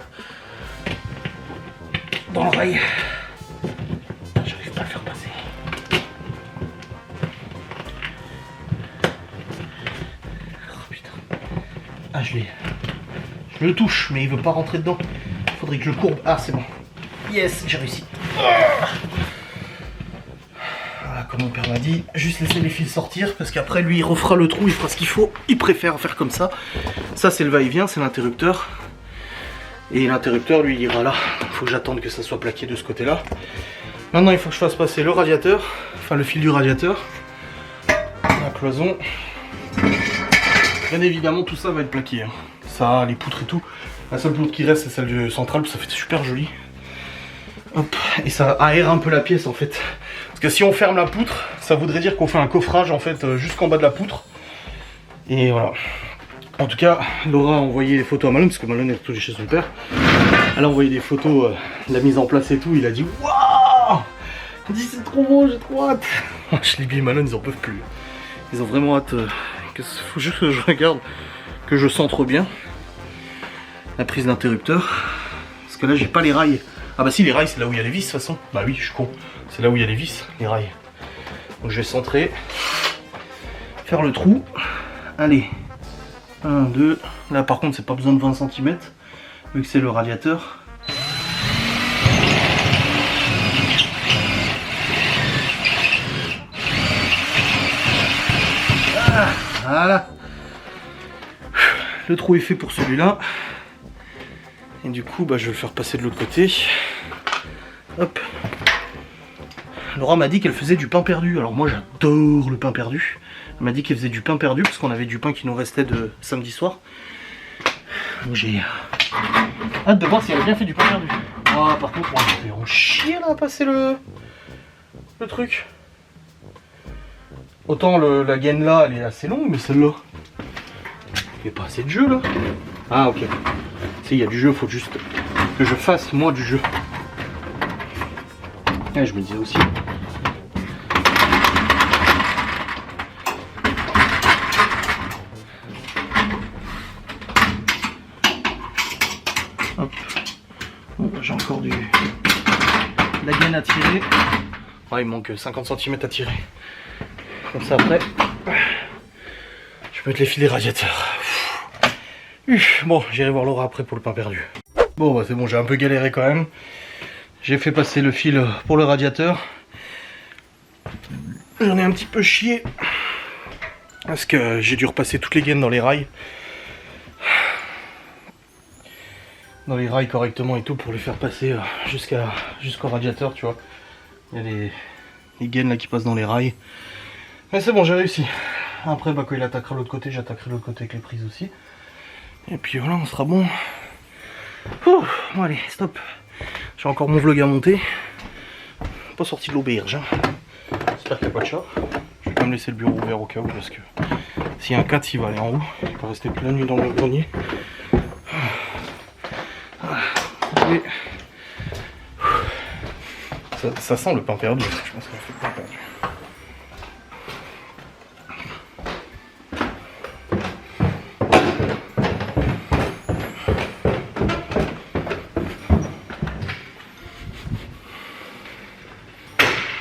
rail. J'arrive pas à le faire passer. Ah je le touche mais il veut pas rentrer dedans. Il faudrait que je courbe. Ah c'est bon. Yes, j'ai réussi. Voilà comme mon père m'a dit, juste laisser les fils sortir parce qu'après lui il refera le trou, il fera ce qu'il faut. Il préfère faire comme ça. Ça c'est le va-et-vient, c'est l'interrupteur. Et l'interrupteur lui il ira là. Il faut que j'attende que ça soit plaqué de ce côté là. Maintenant il faut que je fasse passer le radiateur. Enfin le fil du radiateur. La cloison. Bien évidemment tout ça va être plaqué, hein. Ça, les poutres et tout. La seule poutre qui reste c'est celle du central, ça fait super joli. Hop, et ça aère un peu la pièce en fait. Parce que si on ferme la poutre, ça voudrait dire qu'on fait un coffrage en fait jusqu'en bas de la poutre. Et voilà. En tout cas, Laura a envoyé des photos à Malone, parce que Malone est toujours chez son père. Elle a envoyé des photos de la mise en place et tout, il a dit waouh. Il dit c'est trop beau, j'ai trop hâte. Schliby et Malone ils en peuvent plus. Ils ont vraiment hâte. Faut juste que je regarde, que je sens trop bien la prise d'interrupteur. Parce que là j'ai pas les rails. Ah bah si les rails c'est là où il y a les vis de toute façon. Bah oui je suis con. C'est là où il y a les vis, les rails. Donc je vais centrer. Faire le trou. Allez. 1, 2. Là par contre c'est pas besoin de 20 cm. Vu que c'est le radiateur. Ah, voilà. Le trou est fait pour celui-là. Et du coup, bah, je vais le faire passer de l'autre côté. Hop. Laura m'a dit qu'elle faisait du pain perdu. Alors moi, j'adore le pain perdu. Elle m'a dit qu'elle faisait du pain perdu parce qu'on avait du pain qui nous restait de samedi soir. Donc j'ai hâte de voir si elle a bien fait du pain perdu. Ah, par contre, on va en chier là à passer le truc. Autant la gaine là, elle est assez longue, mais celle-là, il n'y a pas assez de jeu là. Ah ok. Si, il y a du jeu, faut juste que je fasse moi du jeu. Et je me disais aussi. Hop. Bon, j'ai encore de la gaine à tirer. Ouais, il manque 50 cm à tirer. Comme ça après, je peux te les filer radiateurs. Bon, j'irai voir Laura après pour le pain perdu. Bon, bah c'est bon, j'ai un peu galéré quand même. J'ai fait passer le fil pour le radiateur. J'en ai un petit peu chié. Parce que j'ai dû repasser toutes les gaines dans les rails. Dans les rails correctement et tout pour les faire passer jusqu'au radiateur, tu vois. Il y a les gaines là qui passent dans les rails. Mais c'est bon, j'ai réussi. Après, bah, quand il attaquera l'autre côté, j'attaquerai l'autre côté avec les prises aussi. Et puis voilà, on sera bon. Ouh, bon allez, stop. J'ai encore mon vlog à monter. Pas sorti de l'auberge. Hein. J'espère qu'il n'y a pas de chat. Je vais quand même laisser le bureau ouvert au cas où parce que s'il y a un 4, il va aller en haut. Il va rester toute la nuit dans le grenier. Et... Ça sent le pain perdu. Je pense qu'on fait le pain perdu.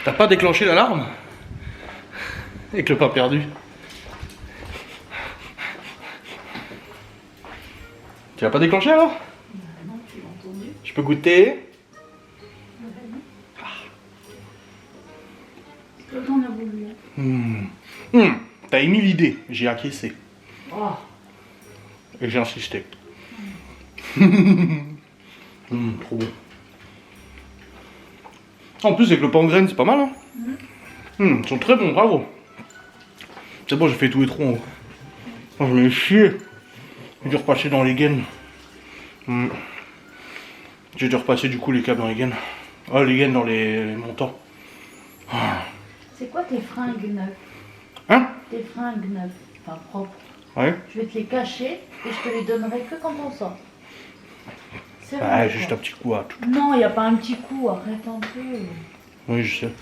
T'as pas déclenché l'alarme avec le pain perdu? Tu l'as pas déclenché alors? Non, tu l'as entendu. Je peux goûter? On a voulu. T'as émis l'idée, j'ai acquiescé. Oh. Et j'ai insisté. Trop bon. En plus avec le pain en graines, c'est pas mal hein. Ils sont très bons, bravo. C'est bon, j'ai fait tous les trous en haut. Oh, je m'ai chié. J'ai dû repasser dans les gaines. J'ai dû repasser du coup les câbles dans les gaines. Oh, les gaines dans les montants. C'est quoi tes fringues neuves? Hein? Tes fringues neuves, enfin propres. Ouais. Je vais te les cacher et je te les donnerai que quand on sort. C'est Ouais, vrai. j'ai juste un petit coup à tout. Non, il n'y a pas un petit coup, arrête un peu. Oui, je sais.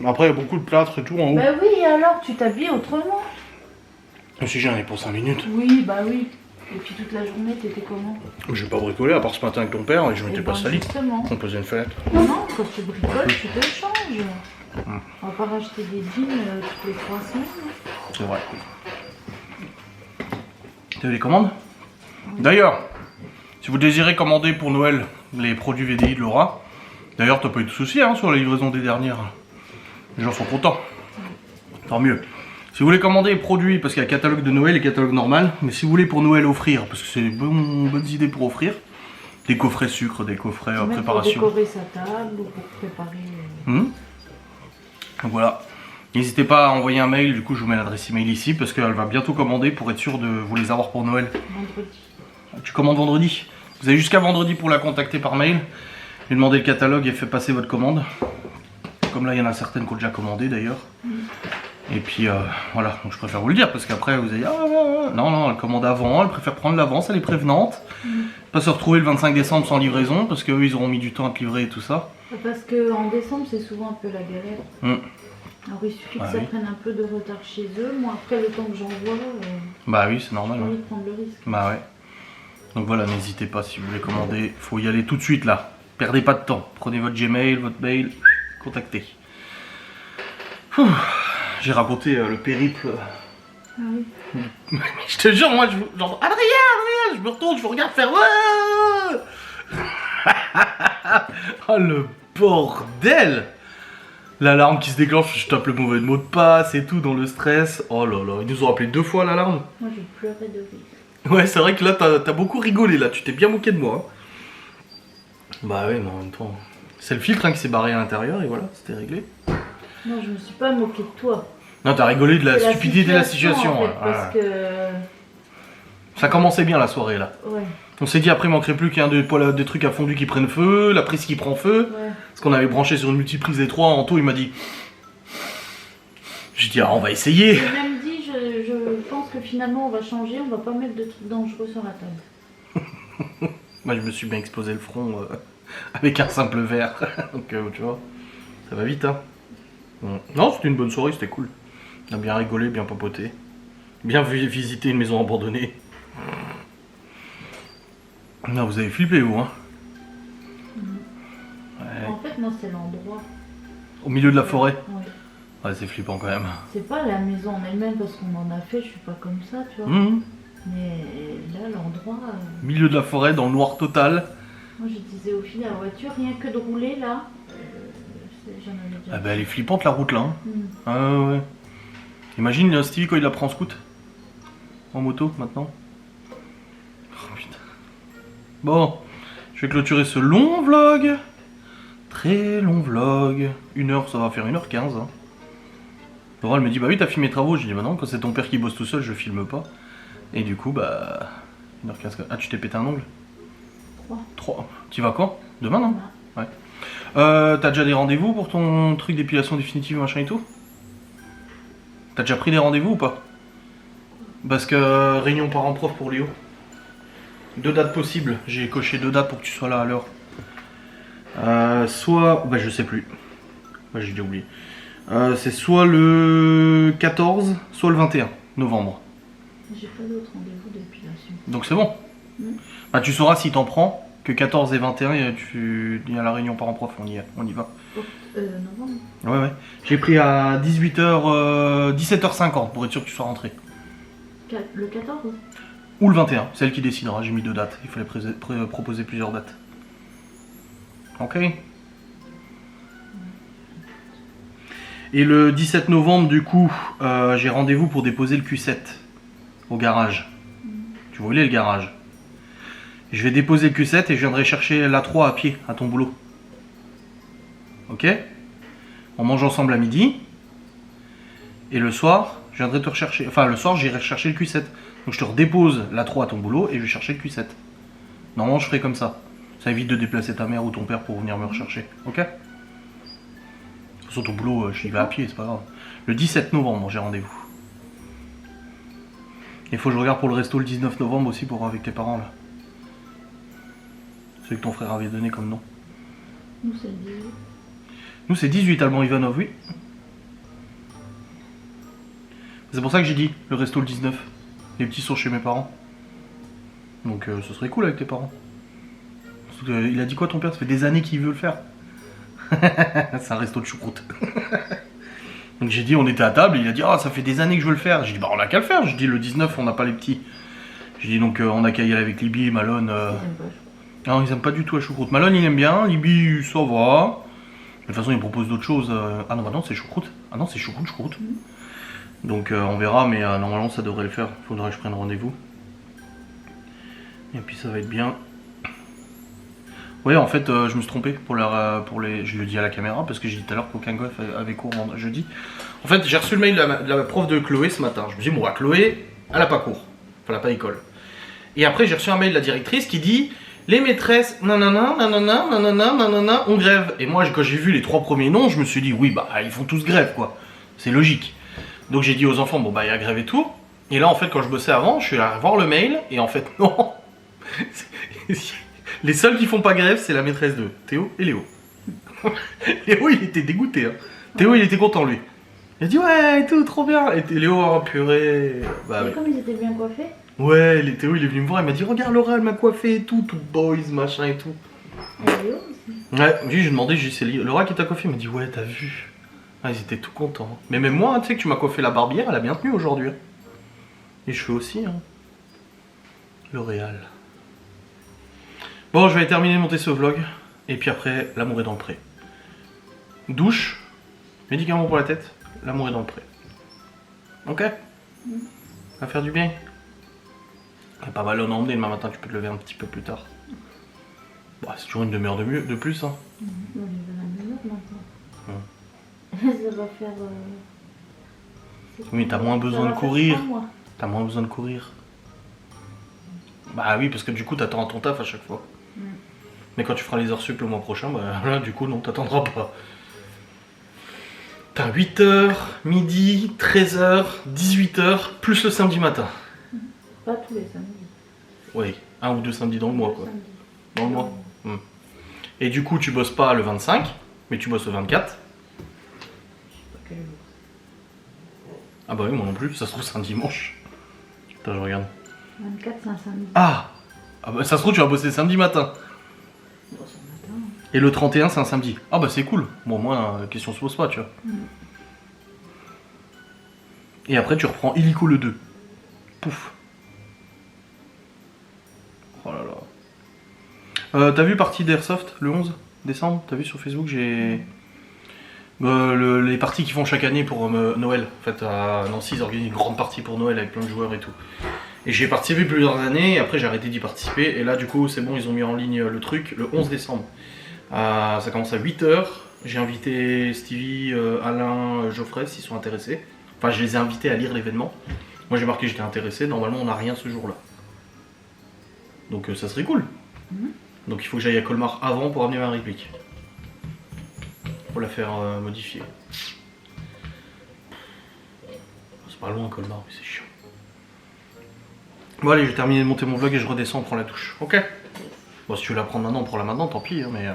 Après, il y a beaucoup de plâtre et tout en haut. Bah oui, alors tu t'habilles autrement. Si j'en ai pour 5 minutes. Oui, bah oui. Et puis toute la journée, t'étais comment? Je vais pas bricoler à part ce matin avec ton père et je Eh m'étais ben, pas sali. justement. On posait une fenêtre. Non, quand tu bricoles, tu te changes. On va pas racheter des jeans toutes les 3 semaines. C'est vrai. T'as les commandes? D'ailleurs, si vous désirez commander pour Noël les produits VDI de Laura, d'ailleurs t'as pas eu de soucis hein, sur la livraison des dernières. Les gens sont contents. Tant mieux. Si vous voulez commander les produits, parce qu'il y a catalogue de Noël et catalogue normal, mais si vous voulez pour Noël offrir, parce que c'est bonnes idées pour offrir, des coffrets sucre, des coffrets Même préparation. pour décorer sa table ou pour préparer. Donc voilà. N'hésitez pas à envoyer un mail, du coup je vous mets l'adresse email ici, parce qu'elle va bientôt commander pour être sûr de vous les avoir pour Noël. Vendredi. Tu commandes vendredi. Vous avez jusqu'à vendredi pour la contacter par mail. Lui demander le catalogue et fait passer votre commande. Comme là il y en a certaines qui ont déjà commandé d'ailleurs. Et puis voilà, donc je préfère vous le dire parce qu'après vous allez dire non, elle commande avant, elle préfère prendre l'avance, elle est prévenante. Pas se retrouver le 25 décembre sans livraison parce qu'eux ils auront mis du temps à te livrer et tout ça. Parce qu'en décembre, c'est souvent un peu la galère. Alors il suffit que Ah ça oui. prenne un peu de retard chez eux. Moi, après le temps que j'envoie, Bah oui, c'est normal. j'ai Ouais. envie de prendre le risque. Bah ouais. Donc voilà, n'hésitez pas si vous voulez commander, faut y aller tout de suite là. Perdez pas de temps. Prenez votre Gmail, votre mail, contactez. J'ai raconté le périple. Ah oui. Je te jure, moi, genre, Adrien, je me retourne, je vous regarde faire. Oh le bordel! L'alarme qui se déclenche, je tape le mauvais mot de passe et tout dans le stress. Oh là là, ils nous ont appelé 2 fois l'alarme. Moi, je pleurais de rire. Ouais, c'est vrai que là, t'as beaucoup rigolé là, tu t'es bien moqué de moi. Hein. Bah ouais, mais en même temps, c'est le filtre hein, qui s'est barré à l'intérieur et voilà, c'était réglé. Non, je me suis pas moquée de toi. Non, t'as rigolé de la C'est stupidité de la situation. en fait, ouais. parce que... Ça commençait bien la soirée là. Ouais, On s'est dit après, il manquerait plus qu'un des trucs à fondu qui prennent feu, la prise qui prend feu. ouais. Parce qu'on avait branché sur une multiprise des 3, Anto il m'a dit. J'ai dit, ah, on va essayer. J'ai même dit, je pense que finalement, on va changer, on va pas mettre de trucs dangereux sur la table. Moi, je me suis bien explosé le front. avec un simple verre. Donc tu vois, ça va vite hein. Non, c'était une bonne soirée, c'était cool. On a bien rigolé, bien papoté. Bien visité une maison abandonnée. Non, vous avez flippé vous hein. Ouais. En fait, moi, c'est l'endroit. Au milieu de la forêt. Ouais. Ouais, c'est flippant quand même. C'est pas la maison en elle-même parce qu'on en a fait, je suis pas comme ça, tu vois. Mais là, l'endroit. Milieu de la forêt, dans le noir total. Moi, je disais au fil de la voiture, rien que de rouler là, j'en avais déjà. Ah bah elle est flippante la route là. Hein. Mm. Ah ouais. Imagine Stevie quand il la prend en scoot. En moto maintenant. Oh putain. Bon, je vais clôturer ce long vlog. Très long vlog. 1h, ça va faire 1h15. Hein. Laura elle me dit bah oui t'as filmé mes travaux. Je dis bah non, quand c'est ton père qui bosse tout seul je filme pas. Et du coup bah 1h15. Ah tu t'es pété un ongle? 3. Tu vas quand? Demain non? Ouais. T'as déjà des rendez-vous pour ton truc d'épilation définitive machin et tout? T'as déjà pris des rendez-vous ou pas? Parce que réunion parents-prof pour Léo. 2 dates possibles. J'ai coché 2 dates pour que tu sois là à l'heure. Soit... Bah je sais plus. Bah j'ai déjà oublié. C'est soit le 14, soit le 21 novembre. J'ai pas d'autres rendez-vous d'épilation. Donc c'est bon. Bah tu sauras si t'en prends. Que 14 et 21, il y a la réunion parents-prof, on y va. Novembre. Ouais. J'ai pris à 18h, 17h50 pour être sûr que tu sois rentré. Le 14 Ou le 21, c'est elle qui décidera, j'ai mis 2 dates. Il fallait proposer plusieurs dates. Ok. Et le 17 novembre, du coup, j'ai rendez-vous pour déposer le Q7 au garage. Tu vois, il est le garage. Je vais déposer le Q7 et je viendrai chercher l'A3 à pied, à ton boulot. Ok? On mange ensemble à midi. Et le soir, je viendrai te rechercher. Enfin, le soir, j'irai chercher le Q7. Donc je te redépose l'A3 à ton boulot et je vais chercher le Q7. Normalement, je ferai comme ça. Ça évite de déplacer ta mère ou ton père pour venir me rechercher. Ok? De toute façon, ton boulot, je y vais à pied, c'est pas grave. Le 17 novembre, j'ai rendez-vous. Il faut que je regarde pour le resto le 19 novembre aussi pour avec tes parents là. Celui que ton frère avait donné comme nom. Nous, c'est le 18. Nous, c'est 18, Alban Ivanov, oui. C'est pour ça que j'ai dit le resto le 19. Les petits sont chez mes parents. Donc, ce serait cool avec tes parents. Il a dit quoi ton père? Ça fait des années qu'il veut le faire. C'est un resto de choucroute. Donc, j'ai dit, on était à table. Et il a dit, ça fait des années que je veux le faire. J'ai dit, bah, on a qu'à le faire. J'ai dit, le 19, on n'a pas les petits. J'ai dit, donc, on a qu'à y aller avec Libby, Malone. Non, ils aiment pas du tout la choucroute. Malone, il aime bien. Libby, ça va. De toute façon, il propose d'autres choses. Ah non, bah non, c'est choucroute. Ah non, c'est choucroute. Donc, on verra, mais normalement, ça devrait le faire. Faudra que je prenne rendez-vous. Et puis, ça va être bien. Ouais, en fait, je me suis trompé pour les. Je le dis à la caméra parce que j'ai dit tout à l'heure qu'aucun gosse avait cours jeudi. En fait, j'ai reçu le mail de la prof de Chloé ce matin. Je me dis, bon, Chloé, elle a pas cours. Enfin, elle a pas école. Et après, j'ai reçu un mail de la directrice qui dit. Les maîtresses, nanana, on grève. Et moi, quand j'ai vu les 3 premiers noms, je me suis dit, oui, bah, ils font tous grève, quoi. C'est logique. Donc j'ai dit aux enfants, bon, bah, il y a grève et tout. Et là, en fait, quand je bossais avant, je suis allé voir le mail, et en fait, non. Les seuls qui font pas grève, c'est la maîtresse de Théo et Léo. Léo, il était dégoûté. Hein. Théo, il était content, lui. Il a dit, ouais, et tout, trop bien. Et Léo, oh, purée. Bah, et comme ils étaient bien coiffés. Ouais, Théo il est venu me voir, il m'a dit regarde Laura, elle m'a coiffé et tout boys, machin et tout. Et Léo aussi. Ouais, j'ai demandé, c'est Laura qui t'a coiffé, il m'a dit ouais, t'as vu. Ah, ils étaient tout contents. Mais même moi, tu sais que tu m'as coiffé la barbière, elle a bien tenu aujourd'hui. Les cheveux aussi, hein. L'Oréal. Bon, je vais terminer de monter ce vlog, et puis après, l'amour est dans le pré. Douche, médicaments pour la tête, l'amour est dans le pré. Ok? Ça va faire du bien. Pas mal en emmener, demain matin tu peux te lever un petit peu plus tard. Bah, c'est toujours une demi-heure de plus. Hein. On est vers la demi-heure maintenant. Ça va faire. Oui, t'as moins besoin de courir. T'as moins besoin de courir. Bah oui, parce que du coup t'attends ton taf à chaque fois. Mais quand tu feras les heures sup le mois prochain, bah là du coup non, t'attendras pas. T'as 8h, midi, 13h, 18h, plus le samedi matin. Pas tous les samedis. Oui, 1 ou 2 samedis dans le mois quoi. Dans le mois. Et du coup, tu bosses pas le 25, mais tu bosses le 24. Ah bah oui, moi non plus, ça se trouve c'est un dimanche. Attends, je regarde. 24, c'est un samedi. Ah bah ça se trouve tu vas bosser samedi matin. Bon, c'est le matin. Et le 31 c'est un samedi. Ah bah c'est cool. Bon moi la question se pose pas, tu vois. Et après tu reprends illico le 2. Pouf. Oh là là. T'as vu partie d'Airsoft le 11 décembre? T'as vu sur Facebook, j'ai... les parties qu'ils font chaque année pour Noël. En fait, à Nancy, ils organisent une grande partie pour Noël avec plein de joueurs et tout. Et j'ai participé plusieurs années, et après j'ai arrêté d'y participer. Et là, du coup, c'est bon, ils ont mis en ligne le truc le 11 décembre. Ça commence à 8h. J'ai invité Stevie, Alain, Geoffrey s'ils sont intéressés. Enfin, je les ai invités à lire l'événement. Moi, j'ai marqué que j'étais intéressé. Normalement, on n'a rien ce jour-là. Donc, ça serait cool. Donc, il faut que j'aille à Colmar avant pour amener ma réplique. Pour la faire modifier. C'est pas loin Colmar, mais c'est chiant. Bon allez, j'ai terminé de monter mon vlog et je redescends, on prend la douche. Ok. Bon, si tu veux la prendre maintenant, prends-la maintenant, tant pis, hein, mais...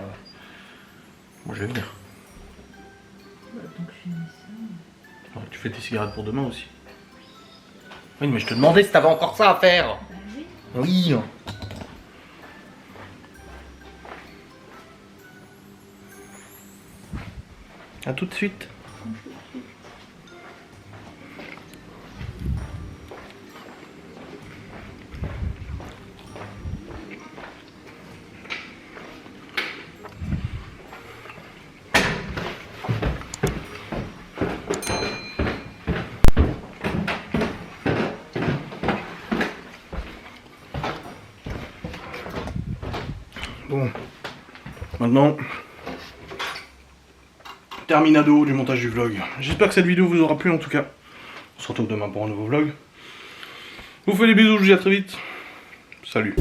Moi je vais venir. Donc je finis ça. Ouais, tu fais tes cigarettes pour demain aussi. Oui, mais je te demandais si t'avais encore ça à faire. Bah oui. Oui. A tout de suite. Bon, maintenant, terminado du montage du vlog. J'espère que cette vidéo vous aura plu en tout cas. On se retrouve demain pour un nouveau vlog. Je vous fais des bisous, je vous dis à très vite. Salut.